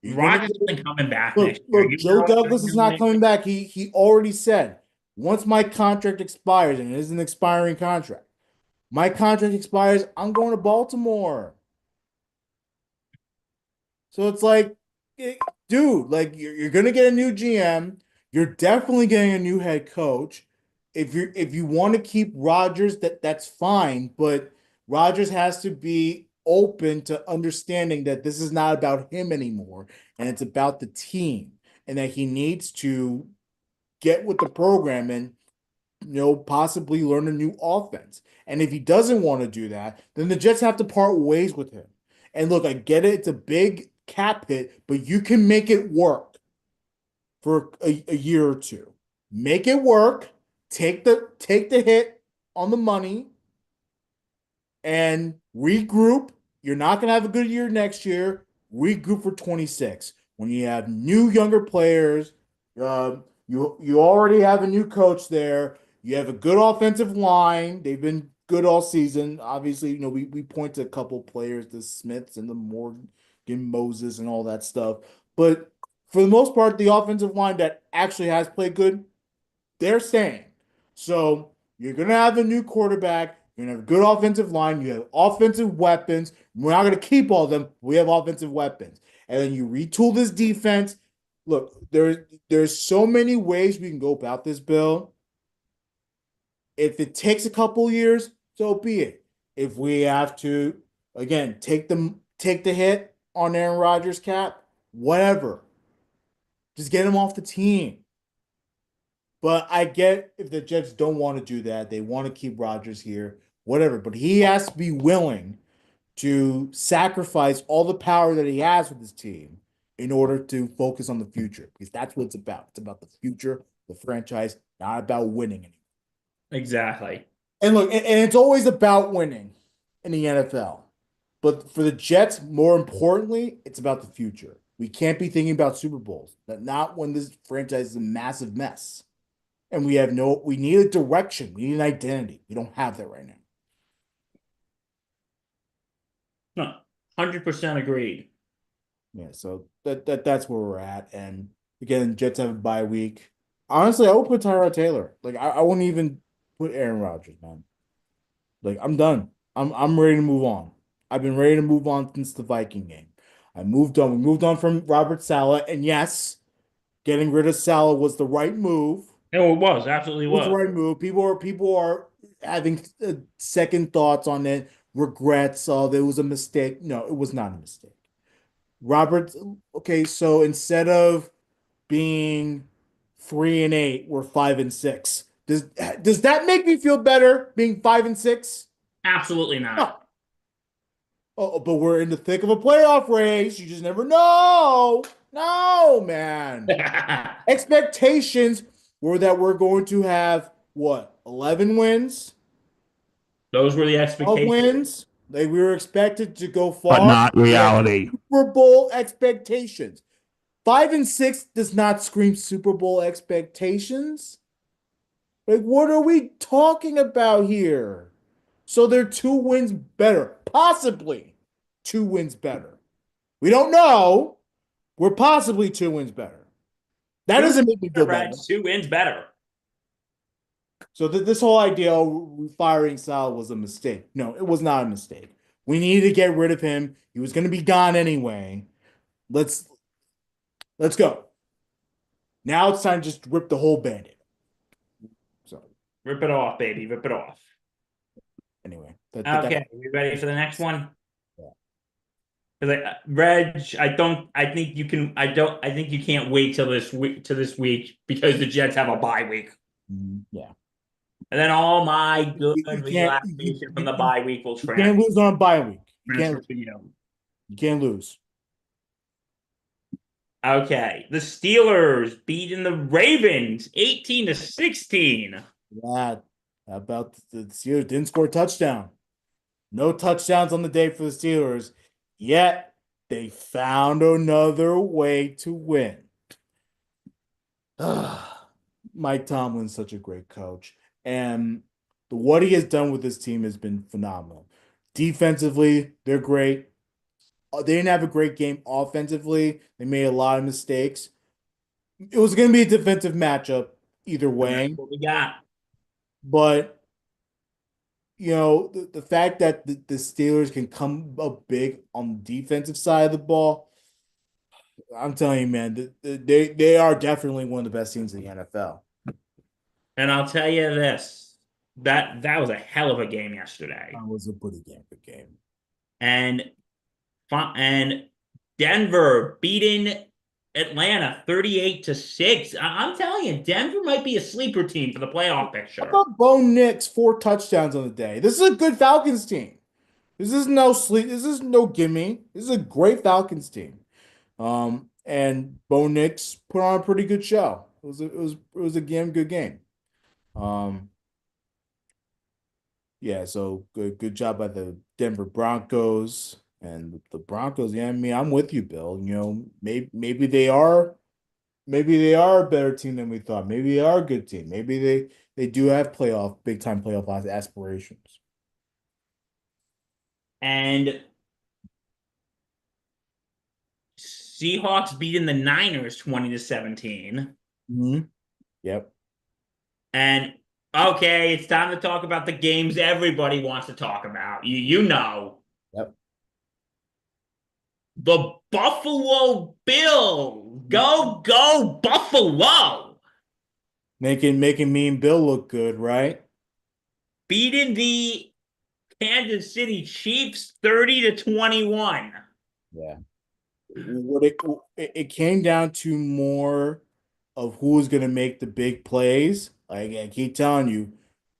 You're gonna Rodgers get isn't coming back next year. look. You Joe know Douglas is not coming back. He already said once my contract expires, and it is an expiring contract. My contract expires. I'm going to Baltimore. So it's like, dude, like you're gonna get a new GM. You're definitely getting a new head coach. If you want to keep Rodgers, that's fine. But Rodgers has to be open to understanding that this is not about him anymore, and it's about the team, and that he needs to get with the program and possibly learn a new offense. And if he doesn't want to do that, then the Jets have to part ways with him. And look, I get it, it's a big cap hit, but you can make it work for a year or two. Make it work, take the hit on the money and regroup. You're not going to have a good year next year. Regroup for 26 when you have new younger players. You already have a new coach there. You have a good offensive line. They've been good all season. Obviously, we point to a couple players, the Smiths and the Morgan Moses and all that stuff. But for the most part, the offensive line that actually has played good, they're staying. So you're going to have a new quarterback. You're going to have a good offensive line. You have offensive weapons. We're not going to keep all of them. We have offensive weapons. And then you retool this defense. Look, there's so many ways we can go about this, Bill. If it takes a couple years, so be it. If we have to, again, take the hit on Aaron Rodgers' cap, whatever. Just get him off the team. But I get if the Jets don't want to do that, they want to keep Rodgers here, whatever. But he has to be willing to sacrifice all the power that he has with his team in order to focus on the future because that's what it's about. It's about the future, the franchise, not about winning anymore. Exactly. And look, and it's always about winning in the NFL. But for the Jets, more importantly, it's about the future. We can't be thinking about Super Bowls, not when this franchise is a massive mess. And we need a direction. We need an identity. We don't have that right now. No, 100% agreed. Yeah, so that's where we're at. And again, Jets have a bye week. Honestly, I would put Tyrod Taylor. Like I wouldn't even put Aaron Rodgers, man. Like I'm done. I'm ready to move on. I've been ready to move on since the Viking game. I moved on. We moved on from Robert Saleh, and yes, getting rid of Saleh was the right move. No, it was absolutely It was the was. right move. People are having second thoughts on it, regrets. Oh, there was a mistake. No, it was not a mistake. Robert, okay, so instead of being 3-8, we're 5-6. Does that make me feel better being 5-6? Absolutely not. No. Oh, but we're in the thick of a playoff race. You just never know. No, man. Expectations were that we're going to have what, 11 wins, Those were the 12 expectations. wins. Like we were expected to go But far. not We had reality. Super Bowl expectations. 5-6 does not scream Super Bowl expectations. Like, what are we talking about here? So they're 2 wins better, possibly 2 wins better. We don't know. We're possibly 2 wins better. That Two doesn't make me feel better. Reds, two wins better. So this whole idea of firing Sal was a mistake. No, it was not a mistake. We needed to get rid of him. He was going to be gone anyway. Let's let's go. Now it's time to just rip the whole band-aid. So Rip it off, baby. Rip it off. anyway, Okay, you ready for the next one? yeah. Because Reg, I think you can. I think you can't wait till this week because the Jets have a bye week, Yeah. and then all my good You can't relaxation from the bye week will you can't lose on a bye week. transfer to you. You can't lose. Okay, the Steelers beating the Ravens 18-16. Yeah. How about the Steelers didn't score a touchdown? No touchdowns on the day for the Steelers, yet they found another way to win. Mike Tomlin's such a great coach, and what he has done with this team has been phenomenal. Defensively, they're great. They didn't have a great game offensively. They made a lot of mistakes. It was going to be a defensive matchup either And that's way, what we got. but the fact that the Steelers can come up big on the defensive side of the ball, I'm telling you, man, they are definitely one of the best teams in the NFL. And I'll tell you this, that was a hell of a game yesterday. That was a pretty damn good game. And and Denver beating Atlanta 38-6. I'm telling you, Denver might be a sleeper team for the playoff How picture. about Bo Nix 4 touchdowns on the day? This is a good Falcons team. This is no sleep. This is no gimme. This is a great Falcons team. And Bo Nix put on a pretty good show. It was a damn good game. Um, yeah, so good job by the Denver Broncos and the Broncos. Yeah, I mean, I'm with you, Bill. Maybe they are a better team than we thought. Maybe they are a good team. Maybe they do have big time playoff aspirations. And Seahawks beating the Niners 20-17. Mm-hmm. Yep. And okay, it's time to talk about the games everybody wants to talk about. You know. Yep. The Buffalo Bills. Go Buffalo. Making me and Bill look good, right? Beating the Kansas City Chiefs 30-21. Yeah. What it came down to more of who was going to make the big plays. Like I keep telling you,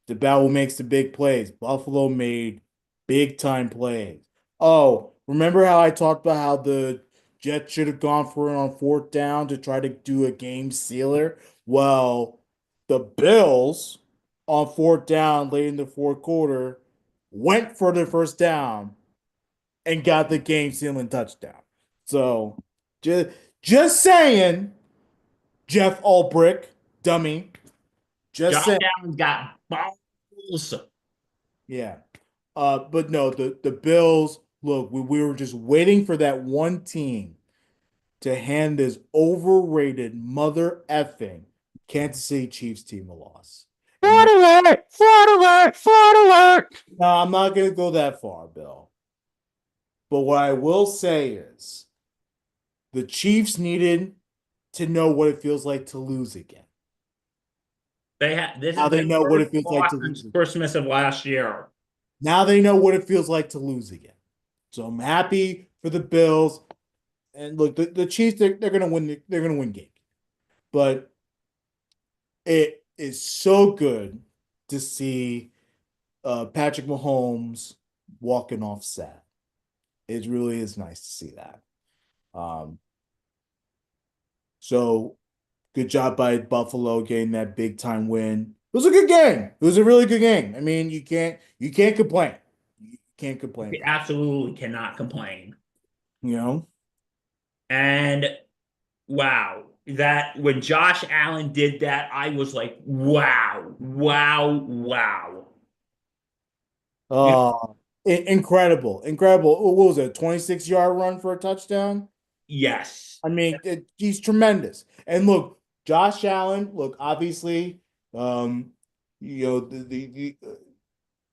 the battle makes the big plays. Buffalo made big time plays. Oh, remember how I talked about how the Jets should have gone for it on fourth down to try to do a game sealer? Well, the Bills on fourth down late in the fourth quarter went for the first down and got the game sealing touchdown. So just just saying, Jeff Ulbrich, dummy. Just Josh saying, Allen's got balls. yeah. But no, the Bills, look, we were just waiting for that one team to hand this overrated mother effing Kansas City Chiefs team a loss. And Fraud alert! Fraud alert! Fraud alert! no, I'm not going to go that far, Bill. But what I will say is the Chiefs needed to know what it feels like to lose again. This Now is they their know what first it feels like loss to since lose again. Christmas of last year. Now they know what it feels like to lose again. So I'm happy for the Bills. And look, the Chiefs, they're gonna win they're gonna win games. But it is so good to see Patrick Mahomes walking off set. It really is nice to see that. Um, so good job by Buffalo getting that big time win. It was a good game. It was a really good game. I mean, you can't complain. You can't complain We about absolutely cannot complain. it. You know? And wow, that when Josh Allen did that, I was like, wow, wow, wow. You know, Incredible. Incredible. What was it? 26-yard run for a touchdown? yes. I mean, he's tremendous. And look, Josh Allen, look, obviously, um,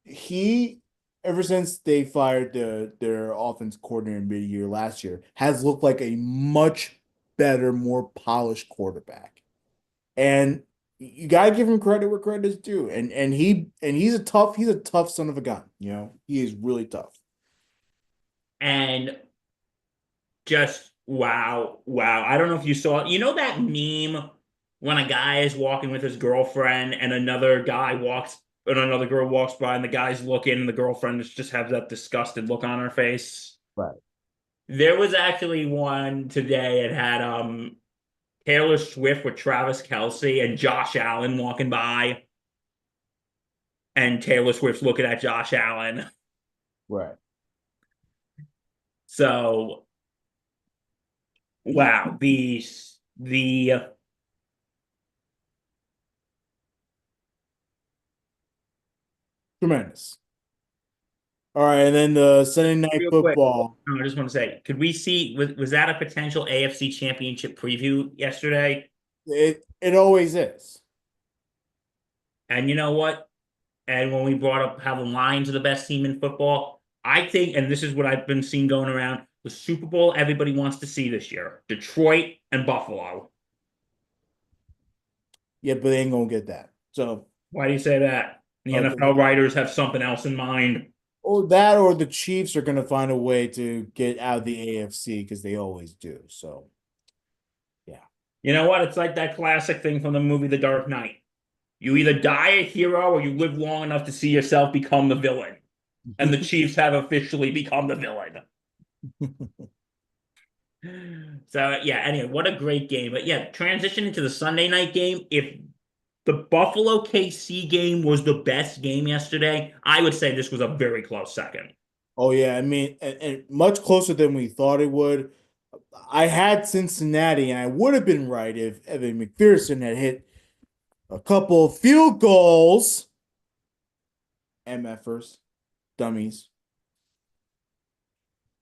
he ever since they fired their offense coordinator mid-year last year has looked like a much better, more polished quarterback. And you gotta give him credit where credit is due. And he's a tough son of a gun. He is really tough. And just wow, wow. I don't know if you saw, that meme when a guy is walking with his girlfriend and another girl walks by and the guy's looking and the girlfriend just has that disgusted look on her face. Right. There was actually one today. It had Taylor Swift with Travis Kelce and Josh Allen walking by, and Taylor Swift's looking at Josh Allen. Right. So wow, the Tremendous. All right, and then the Sunday night real quick. football. I just want to say, could we see was that a potential AFC Championship preview yesterday? It always is. And you know what? And when we brought up how the Lions are the best team in football, I think, and this is what I've been seeing going around, the Super Bowl everybody wants to see this year: Detroit and Buffalo. Yeah, but they ain't gonna get that. So, Why do you say that? The because NFL writers have something else in mind. or that or the Chiefs are gonna find a way to get out of the AFC because they always do. So, yeah. You know what? It's like that classic thing from the movie The Dark Knight. You either die a hero or you live long enough to see yourself become the villain. And the Chiefs have officially become the villain. So yeah, anyway, what a great game. But yeah, transition into the Sunday night game. If the Buffalo KC game was the best game yesterday, I would say this was a very close second. Oh yeah, I mean, and much closer than we thought it would. I had Cincinnati, and I would have been right if Evan McPherson had hit a couple of field goals. MFers, dummies.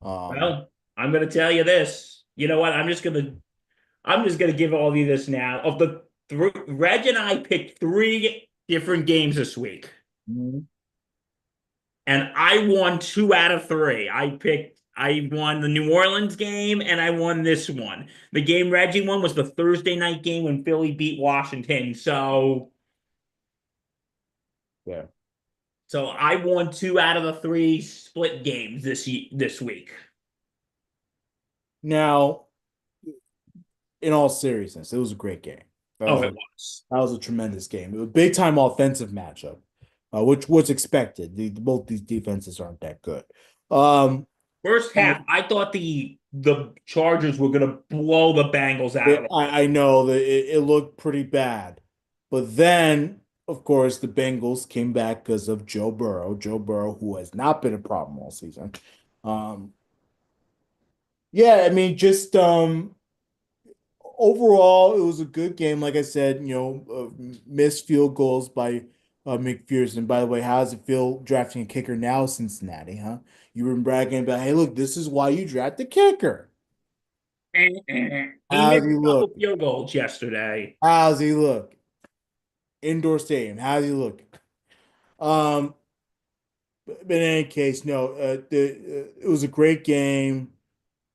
Um, Well, I'm gonna tell you this. You know what? I'm just gonna give all of you this now. Of the three, Reg and I picked three different games this week, mhm. and I won two out of three. I won the New Orleans game, and I won this one. The game Reggie won was the Thursday night game when Philly beat Washington. Yeah. So I won two out of the three split games this week. Now, in all seriousness, it was a great game. That Oh, was it a was. that was a tremendous game. It was a big time offensive matchup, which was expected. Both these defenses aren't that good. Um, First half, I thought the Chargers were gonna blow the Bengals out of the I know that it looked pretty bad, but then, of course, the Bengals came back because of Joe Burrow. Joe Burrow, who has not been a problem all season. Um, yeah, I mean, just overall, it was a good game. Like I said, missed field goals by McPherson. By the way, how does it feel drafting a kicker now, Cincinnati? Huh? You've been bragging about, hey, look, this is why you draft the kicker. He missed How's he a couple look? field goals yesterday. How's he look? Indoor stadium. How's he look? Um, but in any case, no, it was a great game,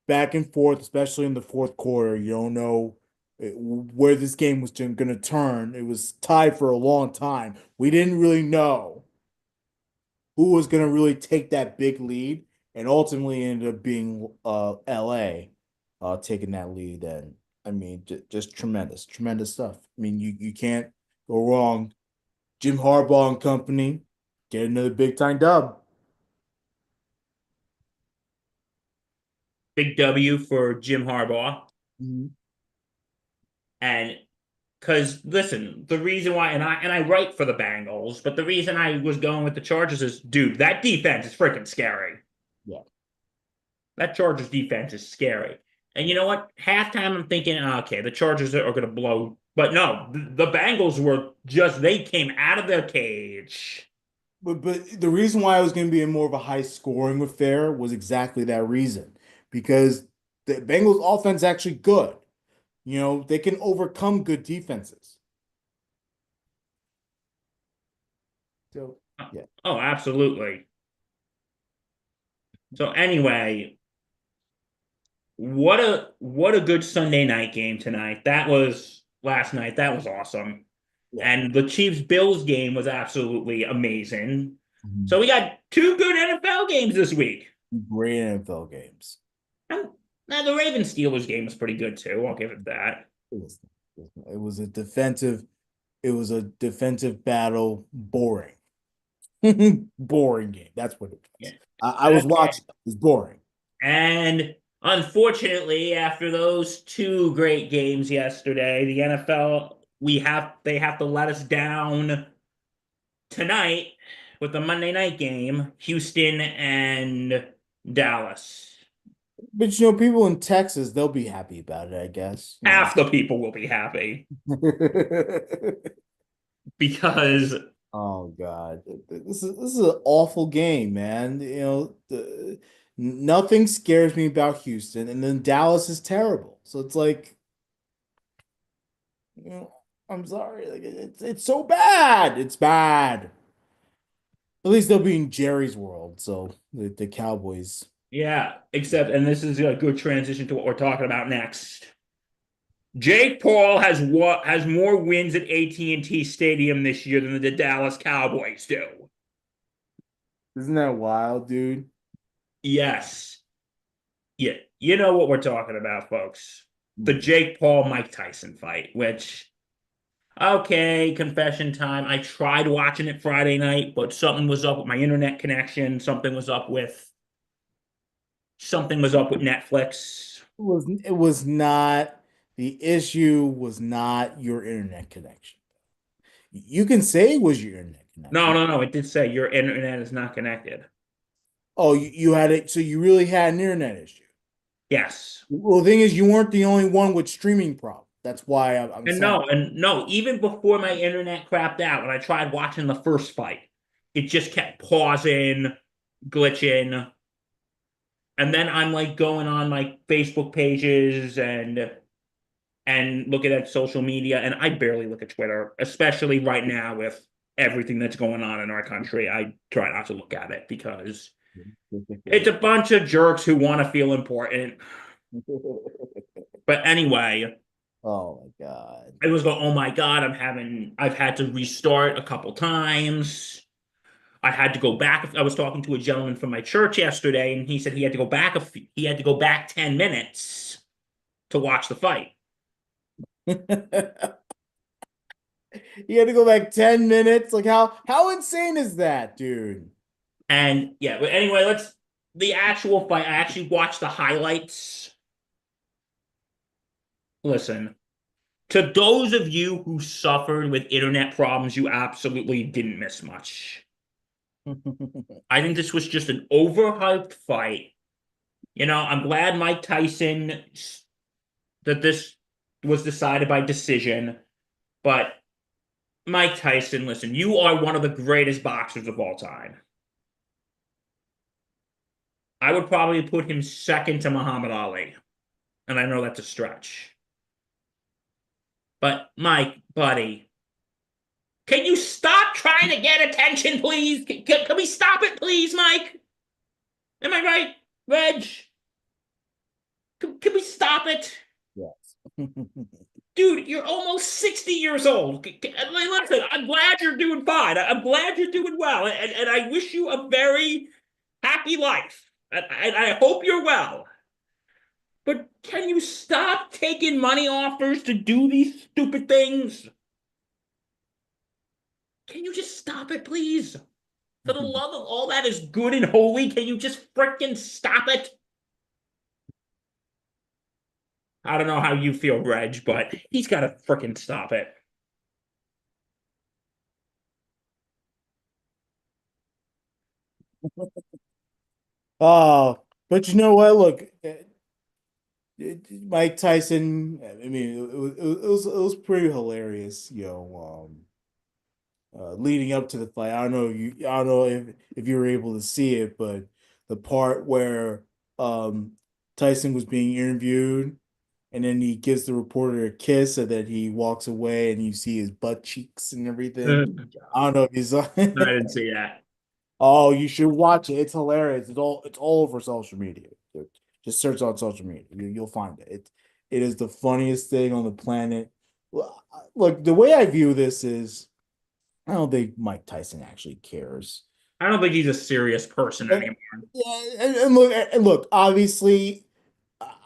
back and forth, especially in the fourth quarter. You don't know where this game was going to turn. It was tied for a long time. We didn't really know who was going to really take that big lead, and ultimately ended up being LA taking that lead. And I mean, just tremendous, tremendous stuff. I mean, you can't go wrong. Jim Harbaugh and company get another big time dub. Big W for Jim Harbaugh. Mhm. And because listen, the reason why, and I write for the Bengals, but the reason I was going with the Chargers is, dude, that defense is freaking scary. Yeah. That Chargers defense is scary. And you know what? Halftime, I'm thinking, okay, the Chargers are going to blow. But no, the Bengals were just, they came out of their cage. But the reason why I was going to be in more of a high scoring affair was exactly that reason, because the Bengals offense is actually good. They can overcome good defenses. So yeah. Oh, absolutely. So anyway, what a good Sunday night game tonight. That was last night. That was awesome. Yeah. And the Chiefs Bills game was absolutely amazing. Mhm. So we got two good NFL games this week. Great NFL games. And now the Ravens Steelers game was pretty good too. I'll give it that. It was, it was a defensive, it was a defensive battle, boring. Boring game. That's what it Yeah. was. I was watching. It was boring. And unfortunately, after those two great games yesterday, the NFL they have to let us down tonight with the Monday night game, Houston and Dallas. But people in Texas, they'll be happy about it, I guess. Half the people will be happy because Oh God, this is an awful game, man. Nothing scares me about Houston, and then Dallas is terrible. So it's like, I'm sorry, like it's so bad. It's bad. At least they'll be in Jerry's world. So the Cowboys. yeah, except and this is a good transition to what we're talking about next. Jake Paul has more wins at AT&T Stadium this year than the Dallas Cowboys do. Isn't that wild, dude? Yes. Yeah, you know what we're talking about, folks. The Mhm. Jake Paul Mike Tyson fight, which okay, confession time. I tried watching it Friday night, but something was up with my internet connection. Something was up with Netflix. It was not the issue was not your internet connection. You can say it was your internet No, connection. no, no. It did say your internet is not connected. Oh, you had it, so you really had an internet issue. Yes. Well, the thing is, you weren't the only one with streaming problems. That's why I'm saying. And no, even before my internet crapped out, when I tried watching the first fight, it just kept pausing, glitching. And then I'm like going on like Facebook pages and looking at social media, and I barely look at Twitter, especially right now with everything that's going on in our country. I try not to look at it because it's a bunch of jerks who want to feel important. But anyway, Oh my God. I was going, oh my God, I've had to restart a couple times. I had to go back. I was talking to a gentleman from my church yesterday, and he said he had to go back 10 minutes to watch the fight. You had to go back 10 minutes. Like how insane is that, dude? And yeah, but anyway, the actual fight, I actually watched the highlights. Listen, to those of you who suffered with internet problems, you absolutely didn't miss much. I think this was just an overhyped fight. I'm glad Mike Tyson that this was decided by decision, but Mike Tyson, listen, you are one of the greatest boxers of all time. I would probably put him second to Muhammad Ali, and I know that's a stretch. But Mike, buddy, can you stop trying to get attention, please? Can we stop it, please, Mike? Am I right, Reg? Can we stop it? Yes. Dude, you're almost 60 years old. Listen, I'm glad you're doing fine. I'm glad you're doing well. And I wish you a very happy life. And I hope you're well. But can you stop taking money offers to do these stupid things? Can you just stop it, please? For the love of all that is good and holy, can you just frickin' stop it? I don't know how you feel, Reg, but he's got to frickin' stop it. But you know what? Look, Mike Tyson. I mean, it was pretty hilarious. Leading up to the fight. I don't know if you were able to see it, but the part where Tyson was being interviewed, and then he gives the reporter a kiss, and then he walks away, and you see his butt cheeks and everything. I don't know if you saw. I didn't see that. Oh, you should watch it. It's hilarious. It's all over social media. Just search on social media. You'll find it. It is the funniest thing on the planet. Look, the way I view this is, I don't think Mike Tyson actually cares. I don't think he's a serious person And, anymore. yeah, and look. Obviously,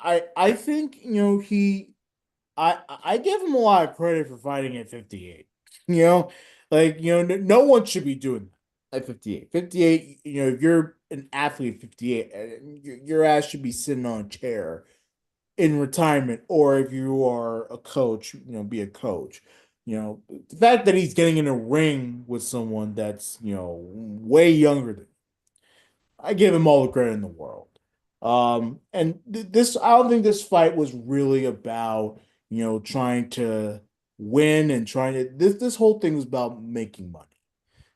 I think I give him a lot of credit for fighting at 58. You know, no one should be doing that at 58. 58, if you're an athlete at 58, your ass should be sitting on a chair in retirement, or if you are a coach, be a coach. The fact that he's getting in a ring with someone that's, way younger than, I give him all the credit in the world. And this, I don't think this fight was really about, trying to win and trying to, this whole thing was about making money.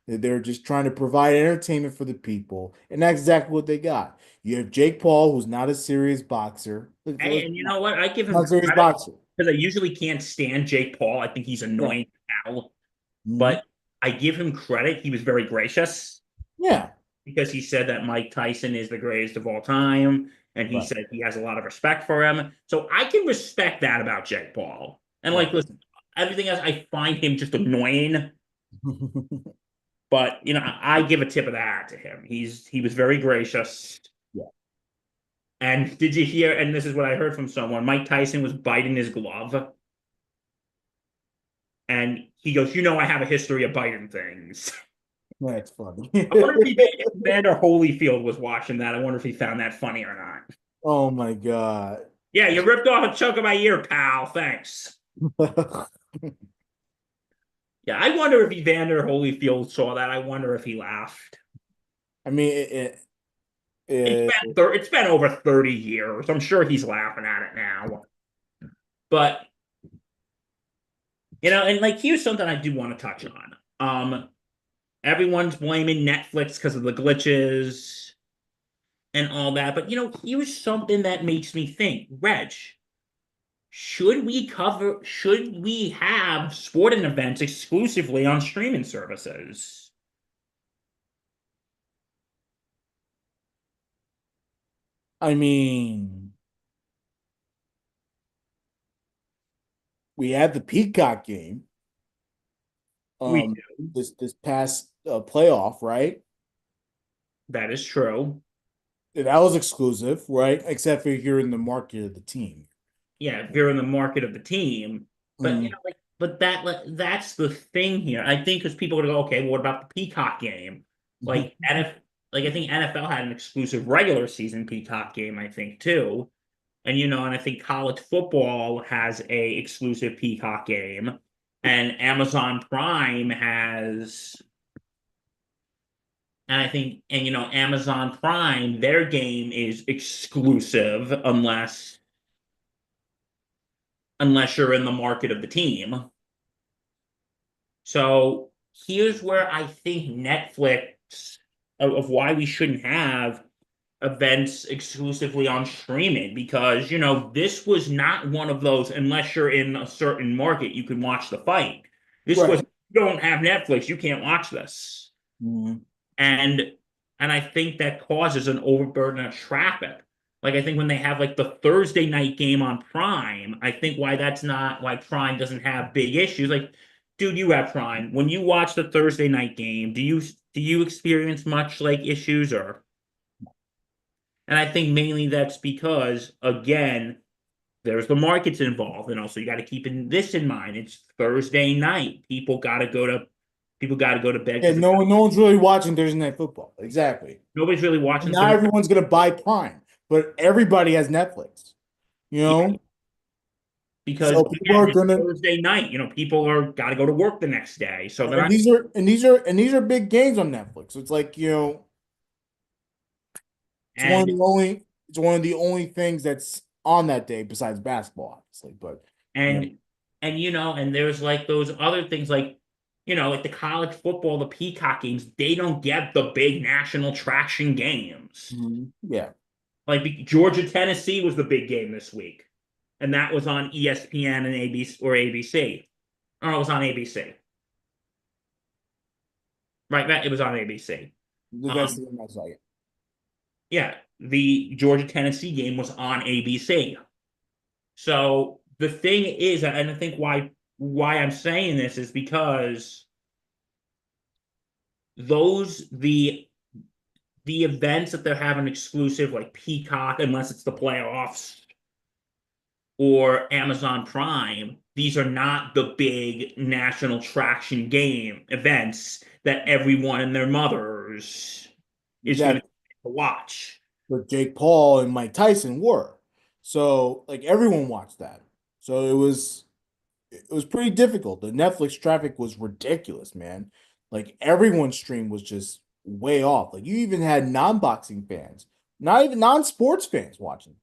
They're just trying to provide entertainment for the people, and that's exactly what they got. You have Jake Paul, who's not a serious boxer. And you know what? I give him Not a serious credit boxer. because I usually can't stand Jake Paul. I think he's Yeah. annoying now. Mhm. But I give him credit. He was very gracious Yeah. because he said that Mike Tyson is the greatest of all time. And he Right. said he has a lot of respect for him. So I can respect that about Jake Paul. And Right. listen, everything else, I find him just annoying. But I give a tip of the hat to him. He was very gracious. Yeah. And did you hear? And this is what I heard from someone. Mike Tyson was biting his glove, and he goes, I have a history of biting things." That's funny. I wonder if Vander Holyfield was watching that. I wonder if he found that funny or not. Oh my God. Yeah, you ripped off a chunk of my ear, pal. Thanks. Yeah, I wonder if Evander Holyfield saw that. I wonder if he laughed. I mean, It's been over 30 years. I'm sure he's laughing at it now. But and like here's something I do want to touch on. Everyone's blaming Netflix because of the glitches and all that. But here's something that makes me think, Reg, should we have sporting events exclusively on streaming services? I mean, we had the Peacock game, We um, do. this past playoff, right? That is true. That was exclusive, right? Except for you're in the market of the team. Yeah, if you're in the market of the team. But Mm. that's the thing here. I think because people are gonna go, okay, well, what about the Peacock game? Like, and if like I think NFL had an exclusive regular season Peacock game, I think too. And and I think college football has a exclusive Peacock game, and Amazon Prime has, and I think, and Amazon Prime, their game is exclusive unless you're in the market of the team. So here's where I think Netflix of why we shouldn't have events exclusively on streaming, because this was not one of those, unless you're in a certain market you can watch the fight. This was, Right. you don't have Netflix, you can't watch this. Mhm. And I think that causes an overburden of traffic. Like I think when they have like the Thursday night game on Prime, I think why that's not why Prime doesn't have big issues. Like, dude, you have Prime. When you watch the Thursday night game, do you experience much like issues or? And I think mainly that's because, again, there's the markets involved, and also you got to keep this in mind. It's Thursday night. People got to go to bed Yeah, because no one's really watching Thursday Night Football. Exactly. nobody's really watching Not Thursday. everyone's gonna buy Prime, but everybody has Netflix. You Yeah, know, because so people again, are it's gonna. Thursday night. People are got to go to work the next day, so they're And not. these are big games on Netflix. So it's like it's one of And the only it's one of the only things that's on that day besides basketball, obviously. But you know, and and there's like those other things like like the college football, the Peacock games. They don't get the big national traction games. yeah, Like Georgia Tennessee was the big game this week, and that was on ESPN and ABC or ABC. Oh, it was on ABC. Right, it was on ABC. that's Um, the one I saw. Yeah. yeah, the Georgia Tennessee game was on ABC. So the thing is, and I think why I'm saying this is because those the events that they're having exclusive like Peacock, unless it's the playoffs or Amazon Prime, these are not the big national traction game events that everyone and their mothers is going to Exactly. watch. But Jake Paul and Mike Tyson were. So like everyone watched that. So it was pretty difficult. The Netflix traffic was ridiculous, man. Like everyone's stream was just way off. Like you even had non-boxing fans, not even non-sports fans watching.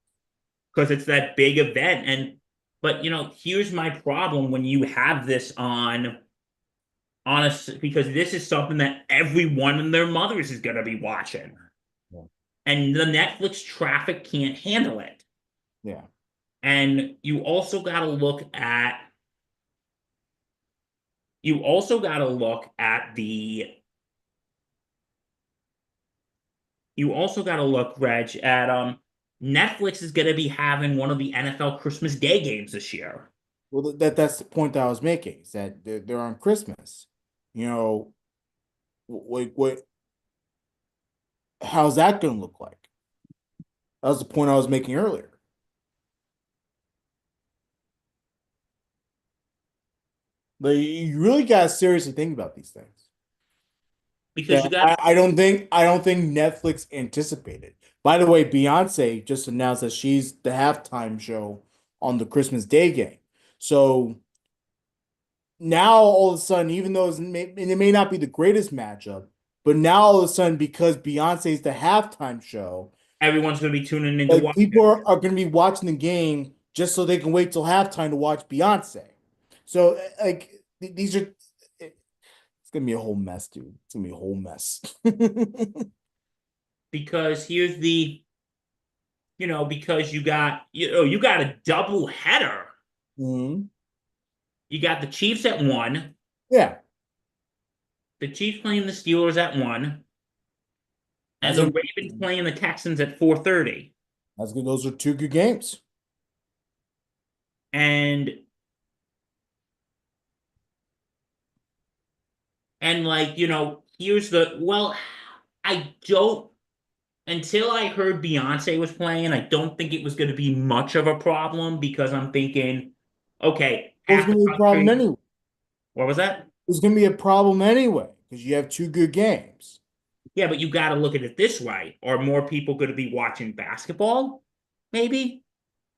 Because it's that big event. But here's my problem when you have this on a because this is something that everyone and their mothers is going to be watching, Yeah. and the Netflix traffic can't handle it. Yeah. And you also got to look at the you also got to look, Reg, at Netflix is going to be having one of the NFL Christmas Day games this year. Well, that's the point that I was making, is that they're on Christmas. You know, like what how's that gonna look like? That was the point I was making earlier. Like you really gotta seriously think about these things. Because That you got I don't think Netflix anticipated. By the way, Beyonce just announced that she's the halftime show on the Christmas Day game. So now all of a sudden, even though it may not be the greatest matchup, but now all of a sudden, because Beyonce's the halftime show, everyone's going to be tuning in to like watch people it. are going to be watching the game just so they can wait till halftime to watch Beyonce. So like these are it's gonna be a whole mess, dude. It's gonna be a whole mess. Because because you got a double header. Mhm. You got the Chiefs at 1, Yeah, the Chiefs playing the Steelers at 1, and that's the gonna Ravens playing the Texans at 4:30. that's good. Those are two good games. And like, here's I don't until I heard Beyonce was playing, I don't think it was going to be much of a problem because I'm thinking, okay, It was half the gonna be a problem country. anyway. What was that? It was gonna be a problem anyway because you have two good games. Yeah, but you got to look at it this way. Are more people going to be watching basketball? Maybe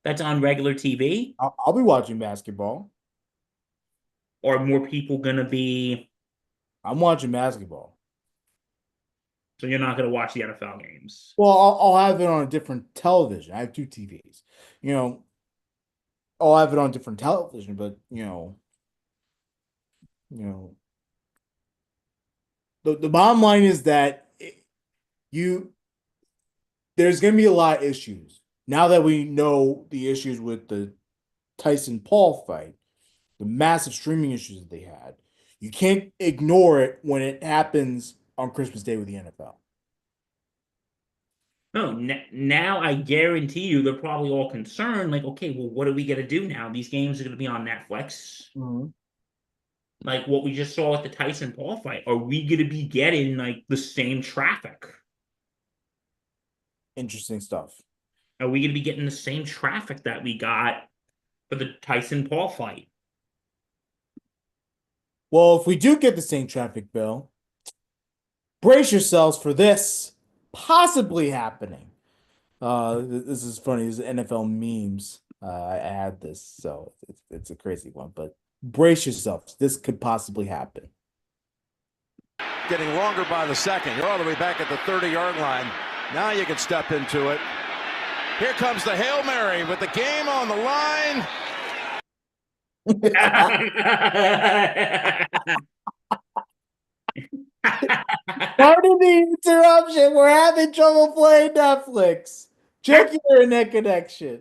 that's on regular TV. I'll be watching basketball. Or more people going to be? I'm watching basketball. So you're not going to watch the NFL games. Well, I'll have it on a different television. I have two TVs. You know, I'll have it on different television, but you know, the bottom line is that you there's going to be a lot of issues now that we know the issues with the Tyson Paul fight, the massive streaming issues that they had. You can't ignore it when it happens on Christmas Day with the NFL. No, now I guarantee you they're probably all concerned. Like, okay, well, what are we going to do now? These games are going to be on Netflix. Mhm. Like what we just saw at the Tyson Paul fight. Are we going to be getting like the same traffic? Interesting stuff. Are we going to be getting the same traffic that we got for the Tyson Paul fight? Well, if we do get the same traffic bill, brace yourselves for this possibly happening. This is funny. This is NFL memes. I had this, so it's a crazy one, but brace yourselves. This could possibly happen. Getting longer by the second. You're all the way back at the 30-yard line. Now you can step into it. Here comes the Hail Mary with the game on the line. Pardon the interruption. We're having trouble playing Netflix. Check your internet connection.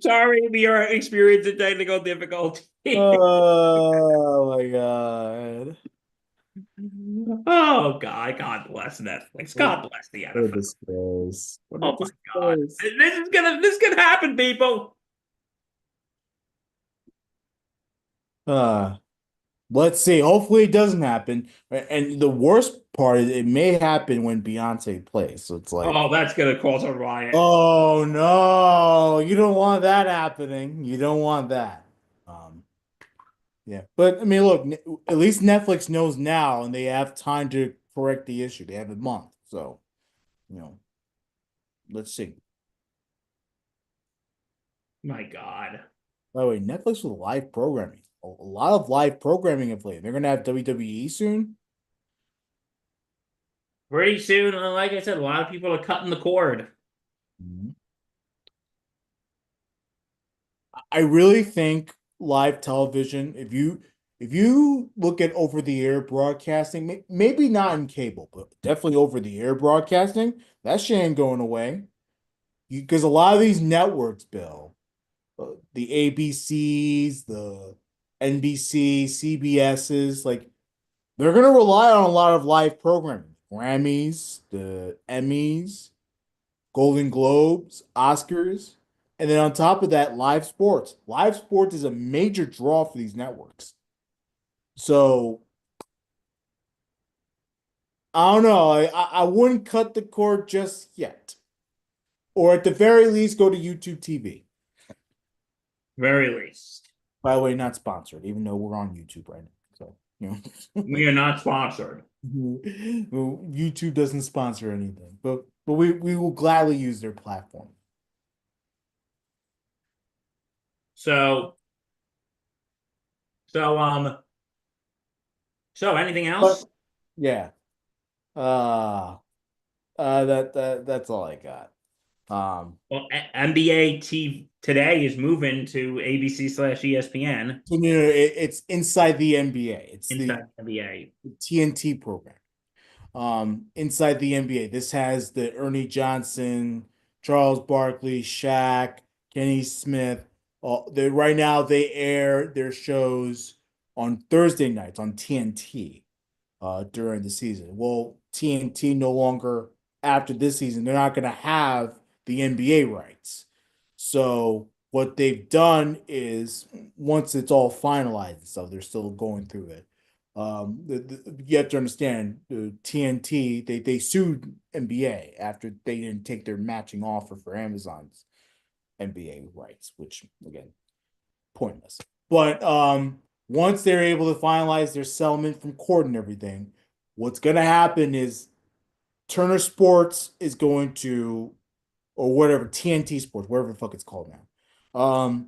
Sorry, we are experiencing technical difficulty. Oh my god. Oh God, God bless Netflix. God bless the What a NFL. disgrace. What a Oh my God. disgrace. This is gonna happen, people. Uh, let's see. Hopefully it doesn't happen. And the worst part is it may happen when Beyonce plays. So it's like, Oh, that's gonna cause a riot. oh no, you don't want that happening. You don't want that. Um, yeah. But I mean, look, at least Netflix knows now and they have time to correct the issue. They have a month. So, you know, let's see. My God. By the way, Netflix with live programming. A lot of live programming of late. They're gonna have WWE soon. Pretty soon, like I said, a lot of people are cutting the cord. Mhm. I really think live television, if you look at over the air broadcasting, maybe not in cable, but definitely over the air broadcasting, that shit ain't going away. Because a lot of these networks, Bill, the ABCs, the NBC, CBSs, like they're gonna rely on a lot of live programming, Grammys, the Emmys, Golden Globes, Oscars, and then on top of that, live sports. Live sports is a major draw for these networks. So I don't know. I wouldn't cut the cord just yet, or at the very least, go to YouTube TV. Very least. By the way, not sponsored, even though we're on YouTube right now. So We are not sponsored. YouTube doesn't sponsor anything, but we will gladly use their platform. So, so, um, so anything But else? yeah, uh, that's all I got. Well, NBA TV today is moving to ABC/ESPN So it's inside the NBA. It's the inside NBA. TNT program. Inside the NBA. This has the Ernie Johnson, Charles Barkley, Shaq, Kenny Smith. Right now they air their shows on Thursday nights on TNT during the season. Well, TNT no longer after this season, they're not going to have the NBA rights. So what they've done is once it's all finalized and stuff, they're still going through it. You have to understand the TNT they sued NBA after they didn't take their matching offer for Amazon's NBA rights, which again pointless. But once they're able to finalize their settlement from court and everything, what's going to happen is Turner Sports is going to, or whatever, TNT Sports, whatever the fuck it's called now.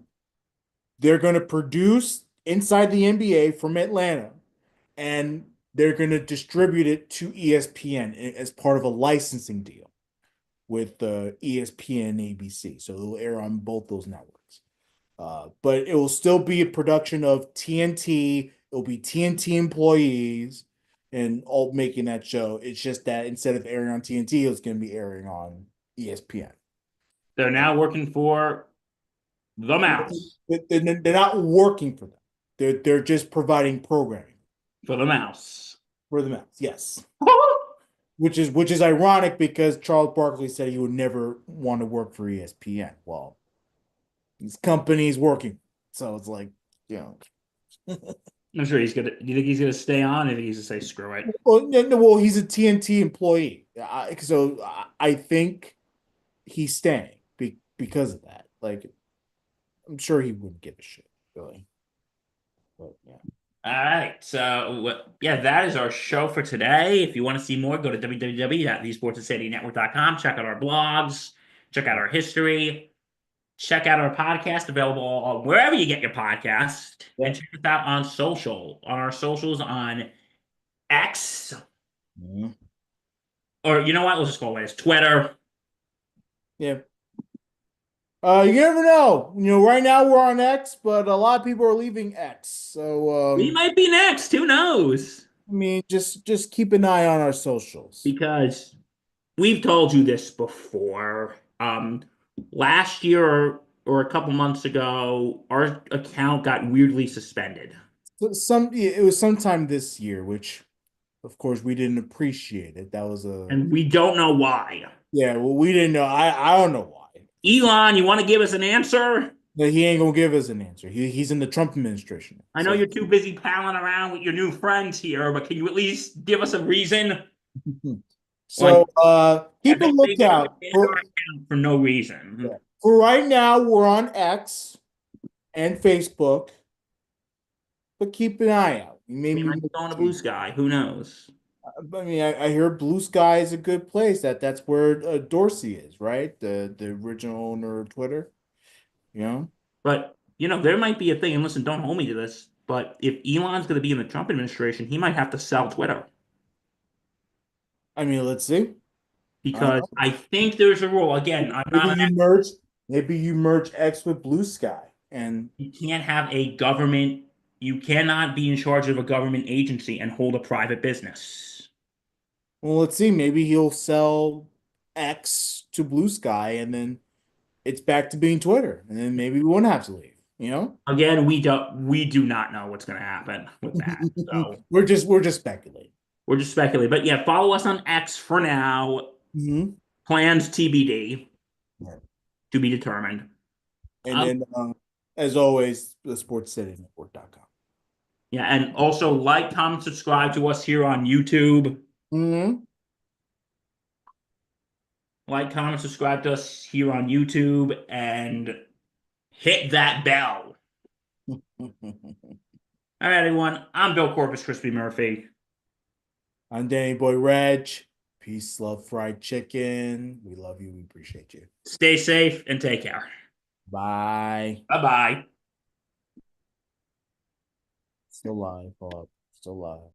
They're going to produce Inside the NBA from Atlanta, and they're going to distribute it to ESPN as part of a licensing deal with ESPN and ABC. So it'll air on both those networks. But it will still be a production of TNT. It'll be TNT employees and all making that show. It's just that instead of airing on TNT, it's going to be airing on ESPN. They're now working for the Mouse. They're not working for them. They're just providing programming For the Mouse. for the Mouse. Yes. Which is ironic because Charles Barkley said he would never want to work for ESPN. Well, his company's working, so it's like, you know. I'm sure he's gonna. Do you think he's gonna stay on? If he's gonna say screw it. Well, he's a TNT employee, so I think he's staying because of that. Like, I'm sure he wouldn't give a shit, really. But yeah. All right. So, yeah, that is our show for today. If you want to see more, go to www.thesportsinsanitynetwork.com. Check out our blogs. Check out our history. Check out our podcast, available on wherever you get your podcast. Yeah. And check us out on our socials on X. Yeah. Or you know what? Let's just go away. It's Twitter. Yeah. You never know. Right now we're on X, but a lot of people are leaving X. So We might be next. Who knows? I mean, just keep an eye on our socials. Because we've told you this before. Last year or a couple months ago, our account got weirdly suspended. It was sometime this year, which of course we didn't appreciate it. That was And we don't know why. Yeah, well, we didn't know. I don't know why. Elon, you want to give us an answer? No, he ain't gonna give us an answer. He's in the Trump administration. I know you're too busy palling around with your new friends here, but can you at least give us a reason? So keep a lookout for no reason. Yeah. For right now, we're on X and Facebook, but keep an eye out. Maybe we're going to Blue Sky. Who knows? I mean, I hear Blue Sky is a good place. That's where Dorsey is, right? The original owner of Twitter. But there might be a thing. And listen, don't hold me to this. But if Elon's going to be in the Trump administration, he might have to sell Twitter. I mean, let's see. Because I think there's a rule. Again, maybe you merge X with Blue Sky, and you can't have a government. You cannot be in charge of a government agency and hold a private business. Well, let's see. Maybe he'll sell X to Blue Sky, and then it's back to being Twitter, and then maybe we won't have to leave. Again, we do not know what's going to happen with that. So we're just speculating. We're just speculating. But yeah, follow us on X for now. Mm-hmm. Plans TBD. Yeah. To be determined. And then, as always, thesportsinsanitynetwork.com. Yeah, and also like, comment, subscribe to us here on YouTube. Mm-hmm. Like, comment, subscribe to us here on YouTube, and hit that bell. All right, everyone. I'm Bill Corpus Crispy Murphy. I'm Danny Boy Reg. Peace, love, fried chicken. We love you. We appreciate you. Stay safe and take care. Bye. Bye-bye. Still live, Bob. Still live.